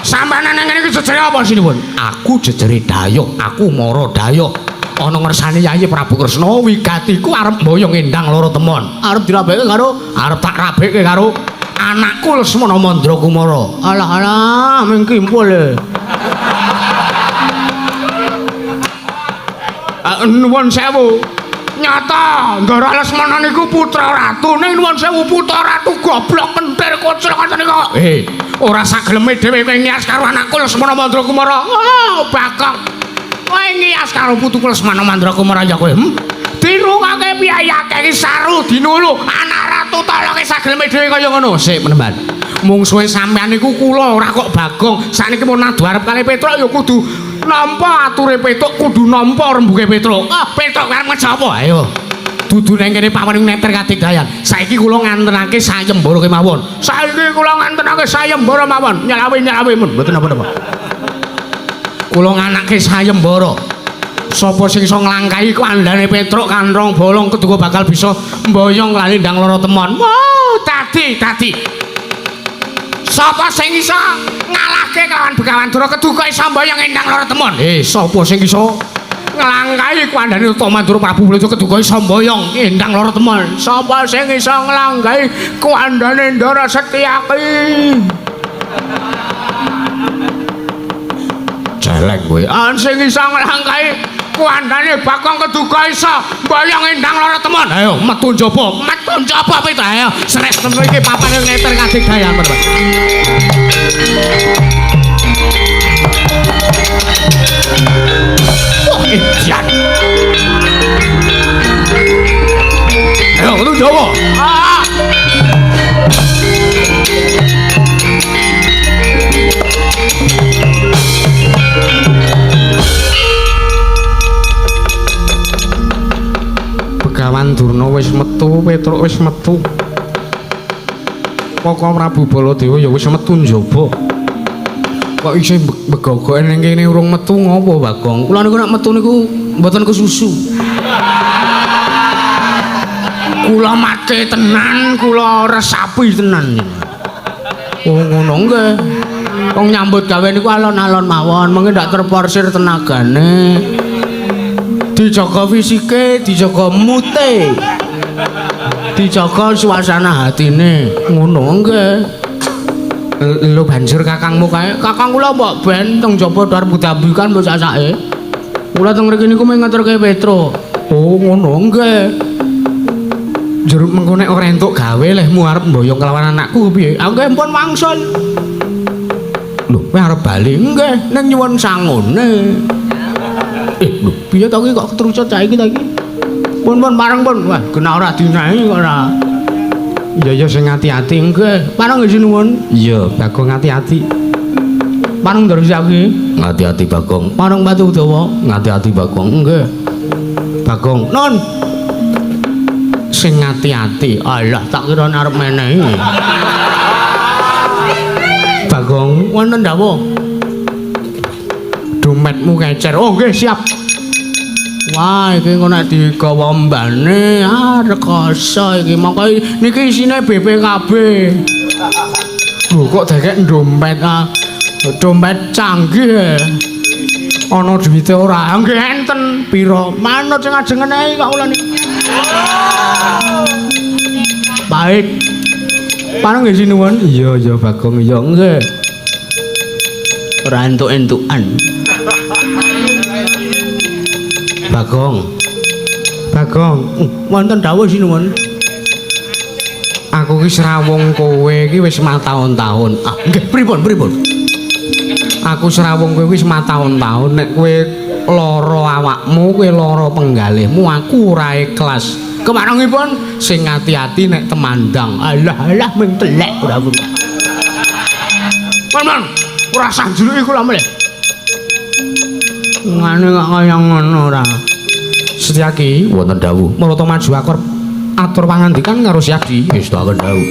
B: Sampeyan nang kene iki jejere apa sinipun? Aku jejere Dayok, aku Mara Dayok. Ana ngersane Yayi Prabu Kresna wigatiku arep mboyong Endang Loro Temon. Arep dirabeke karo arep tak rabeke karo anakku Lesmana Mandra Kumara. Alah mengkimpul. Nuwun sewu. Nyata Ndara Lesmana niku putra ratu. Ning nuwun sewu putra ratu goblok kentir kocel ngoten niku. Ora sageleme dhewe kowe ngias karo anakku Lesmana Mandra Kumara. Bakong. Kowe ngias karo putuku Lesmana Mandra Kumara ya kowe. Dirungake piyayake iki saru dinulu anak ratu toloke sageleme dhewe kaya ngono. Sik penemban. Mungsuhe sampean niku kula ora kok Bagong. Sakniki mun adu arep kali Petruk ya kudu nampa ature Petruk, kudu nampa rembuge Petruk. Petruk arep ngejawab ayo. Dudu nang kene pawening neter katigdayan. Saiki kula ngantenake sayembara kemawon. Saiki kula ngantenake sayembara mawon. Nyelawi mun mboten napa-napa. Kula nganake sayembara. Sapa sing iso nglangkahi kandhane Petruk Kandrong Bolong keduga bakal bisa mboyong lan Endang Loro Temon. Tadi. Sapa sing iso ngalahke kawan Begawan Durna keduga iso mboyong Endang Loro Temon. Sapa sing iso nglangkahi kandhane Utamandura Prabu Baladewa keduga iso mboyong Endang Loro Temon. Sapa sing iso nglangkahi kandhane Ndara Setyaki. Celeng kowe. Sing iso nglangkahi kandhane Bagong keduga iso mboyong Endang Loro Temon. Ayo metu njaba pita ayo. Sres temen iki papane ngeter kadigdayan Mas. Jan. Ayo metu njaba. Begawan Durna wis metu, Petruk wis metu. Koko Prabu Baladewa ya wis metu njaba. Kok isih begogoken ning kene urung metu ngopo, Bagong? Kula niku nek metu niku mboten kesusu. Kula mate tenan, kula resapi tenan. Oh ngono nggih. Wong nyambut gawe niku alon-alon mawon, mengke ndak terporsir tenagane. Dijaga fisike, dijaga mute. Dijaga suasana hatine. Ngono nggih. Lho banjur kakangmu kae, kakang kula mbok ben teng jaba dar budambikan mbok sasake. Kula teng mriki niku mung ngaturke Petruk. Oh ngono nggih. Njur mengko nek ora entuk gawe lehmu arep mboyong kelawan anakku piye? Aku nggih pun wangsul. Lho, kowe arep bali? Nggih, ning nyuwun sangune. Lho, piye to iki kok ketrucut saiki to iki? Pun bareng pun. Wah, kena ora dinahi kok ora. Ya sing ati-ati nggih. Parang nggih sinuwun. Iya, Bagong ati-ati. Pareng terus iki.
A: Ngati-ati Bagong.
B: Pareng Batu Udawa.
A: Ngati-ati Bagong.
B: Nggih. Bagong. Non. Sing ngati-ati. Alah, tak kira arep menehi. Bagong, wonten dawuh. Dompetmu kecer. Oh, nggih, siap. Wah, iki engko nek digawa mbane, rekoso iki. Mongko niki isine BPKB. Lho kok dekek dompet dompet canggih. Ana duwite ora? Nggih enten. Pira? Manut sing ajeng ngenehi kok kula niki. Baik. Pareng nggih sinuwun. Iya, Bagong, iya nggih. Ora entuk-entukan. Bagong, wonten dawuh sinuwun. Aku ki srawung kowe iki wis mataun-taun. Ah, nggih, pripun? Aku srawung kowe wis mataun-taun nek kowe lara awakmu, kowe lara penggalihmu, aku ora ikhlas. Kemarengipun sing ati-ati nek temandang. Alah mung telek ora pun. Mon, ora sanjuluki kula mleh. Ngene kok kaya ngono ora. Setyaki
A: Wonten dawuh.
B: Marata maju aku atur pangandikan karo Syadi.
A: Wis tak dawuh.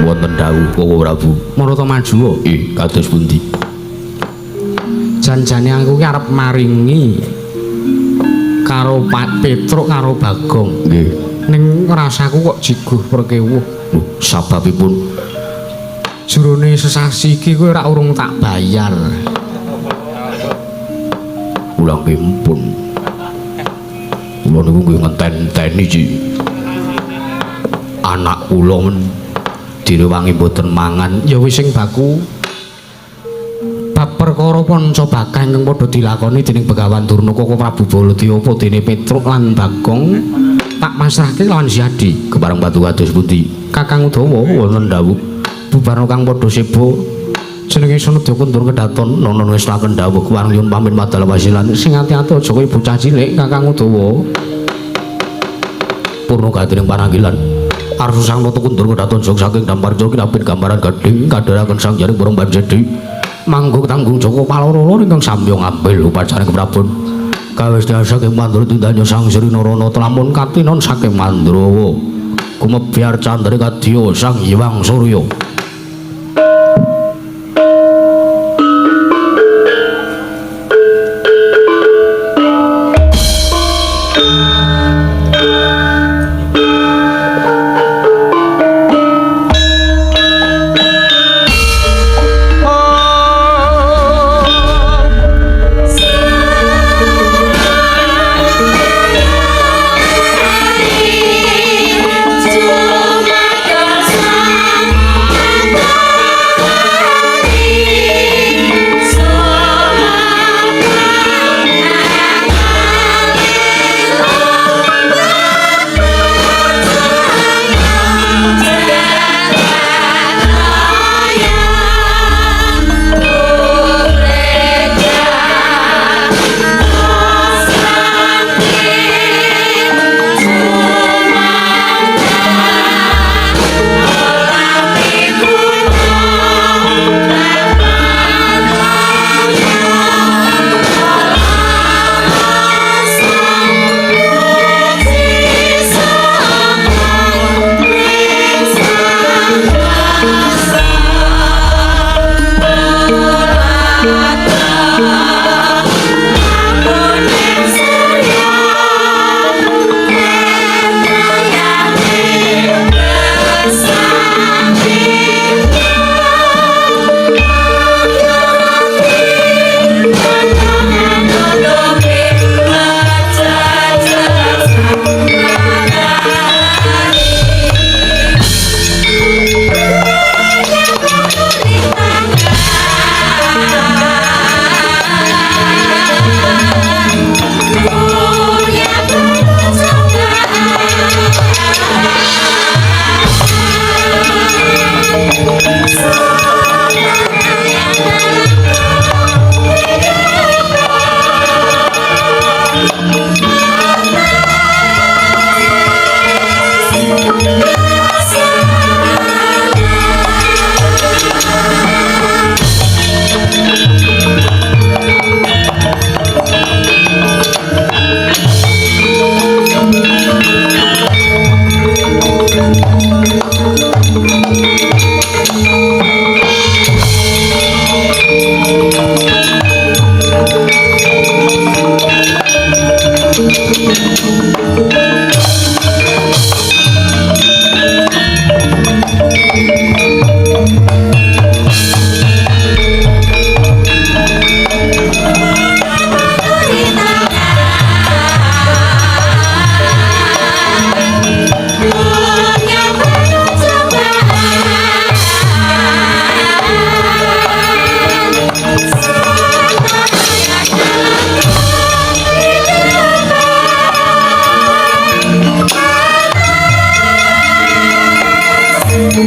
A: Wonten dawuh Kowo Prabu.
B: Marata maju.
A: Kados pundi?
B: Janjane aku ki arep maringi karo Pak Petruk karo Bagong.
A: Nggih.
B: Ning rasaku kok jiguh perkewuh.
A: Sababipun
B: Jurone sesasi iki kowe ora urung tak bayar.
A: kula nggih mumpun. Kula niku nggih ngenten-teni iki. Anak kula men direwangi mboten mangan
B: Ya wis sing baku. Bab perkara panca bakah ingkang padha dilakoni dening Begawan Durna Koko Prabu Baladéwa dene Petruk lan Bagong tak masrahke lawan Siadi.
A: kepareng batu kados pundi?
B: Kakang Udawa
A: Wonten dawuh
B: bubarno kang padha sebo jenenge Sunadya Kundur Kedaton nono wis laken dawuh kuwang nyuwun pamit madal wasilan sing ati-ati aja kowe bocah cilik Kakang Udawa.
A: Purna katiring pananggilan Arsu Sang Nata Kundur Kedaton jog saking Dampar Joko kinapit gambaran gading kadharaken Sang Jaring Burung Panjedi manggung tanggung Joko Paloro ingkang samya ngambil upacara keprabon kawis saking Mandura Tindanya Sang Sri Narana telamun katinon saking Mandrawa kumebyar candri kadya Sang Hyang Surya.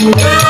C: Bye.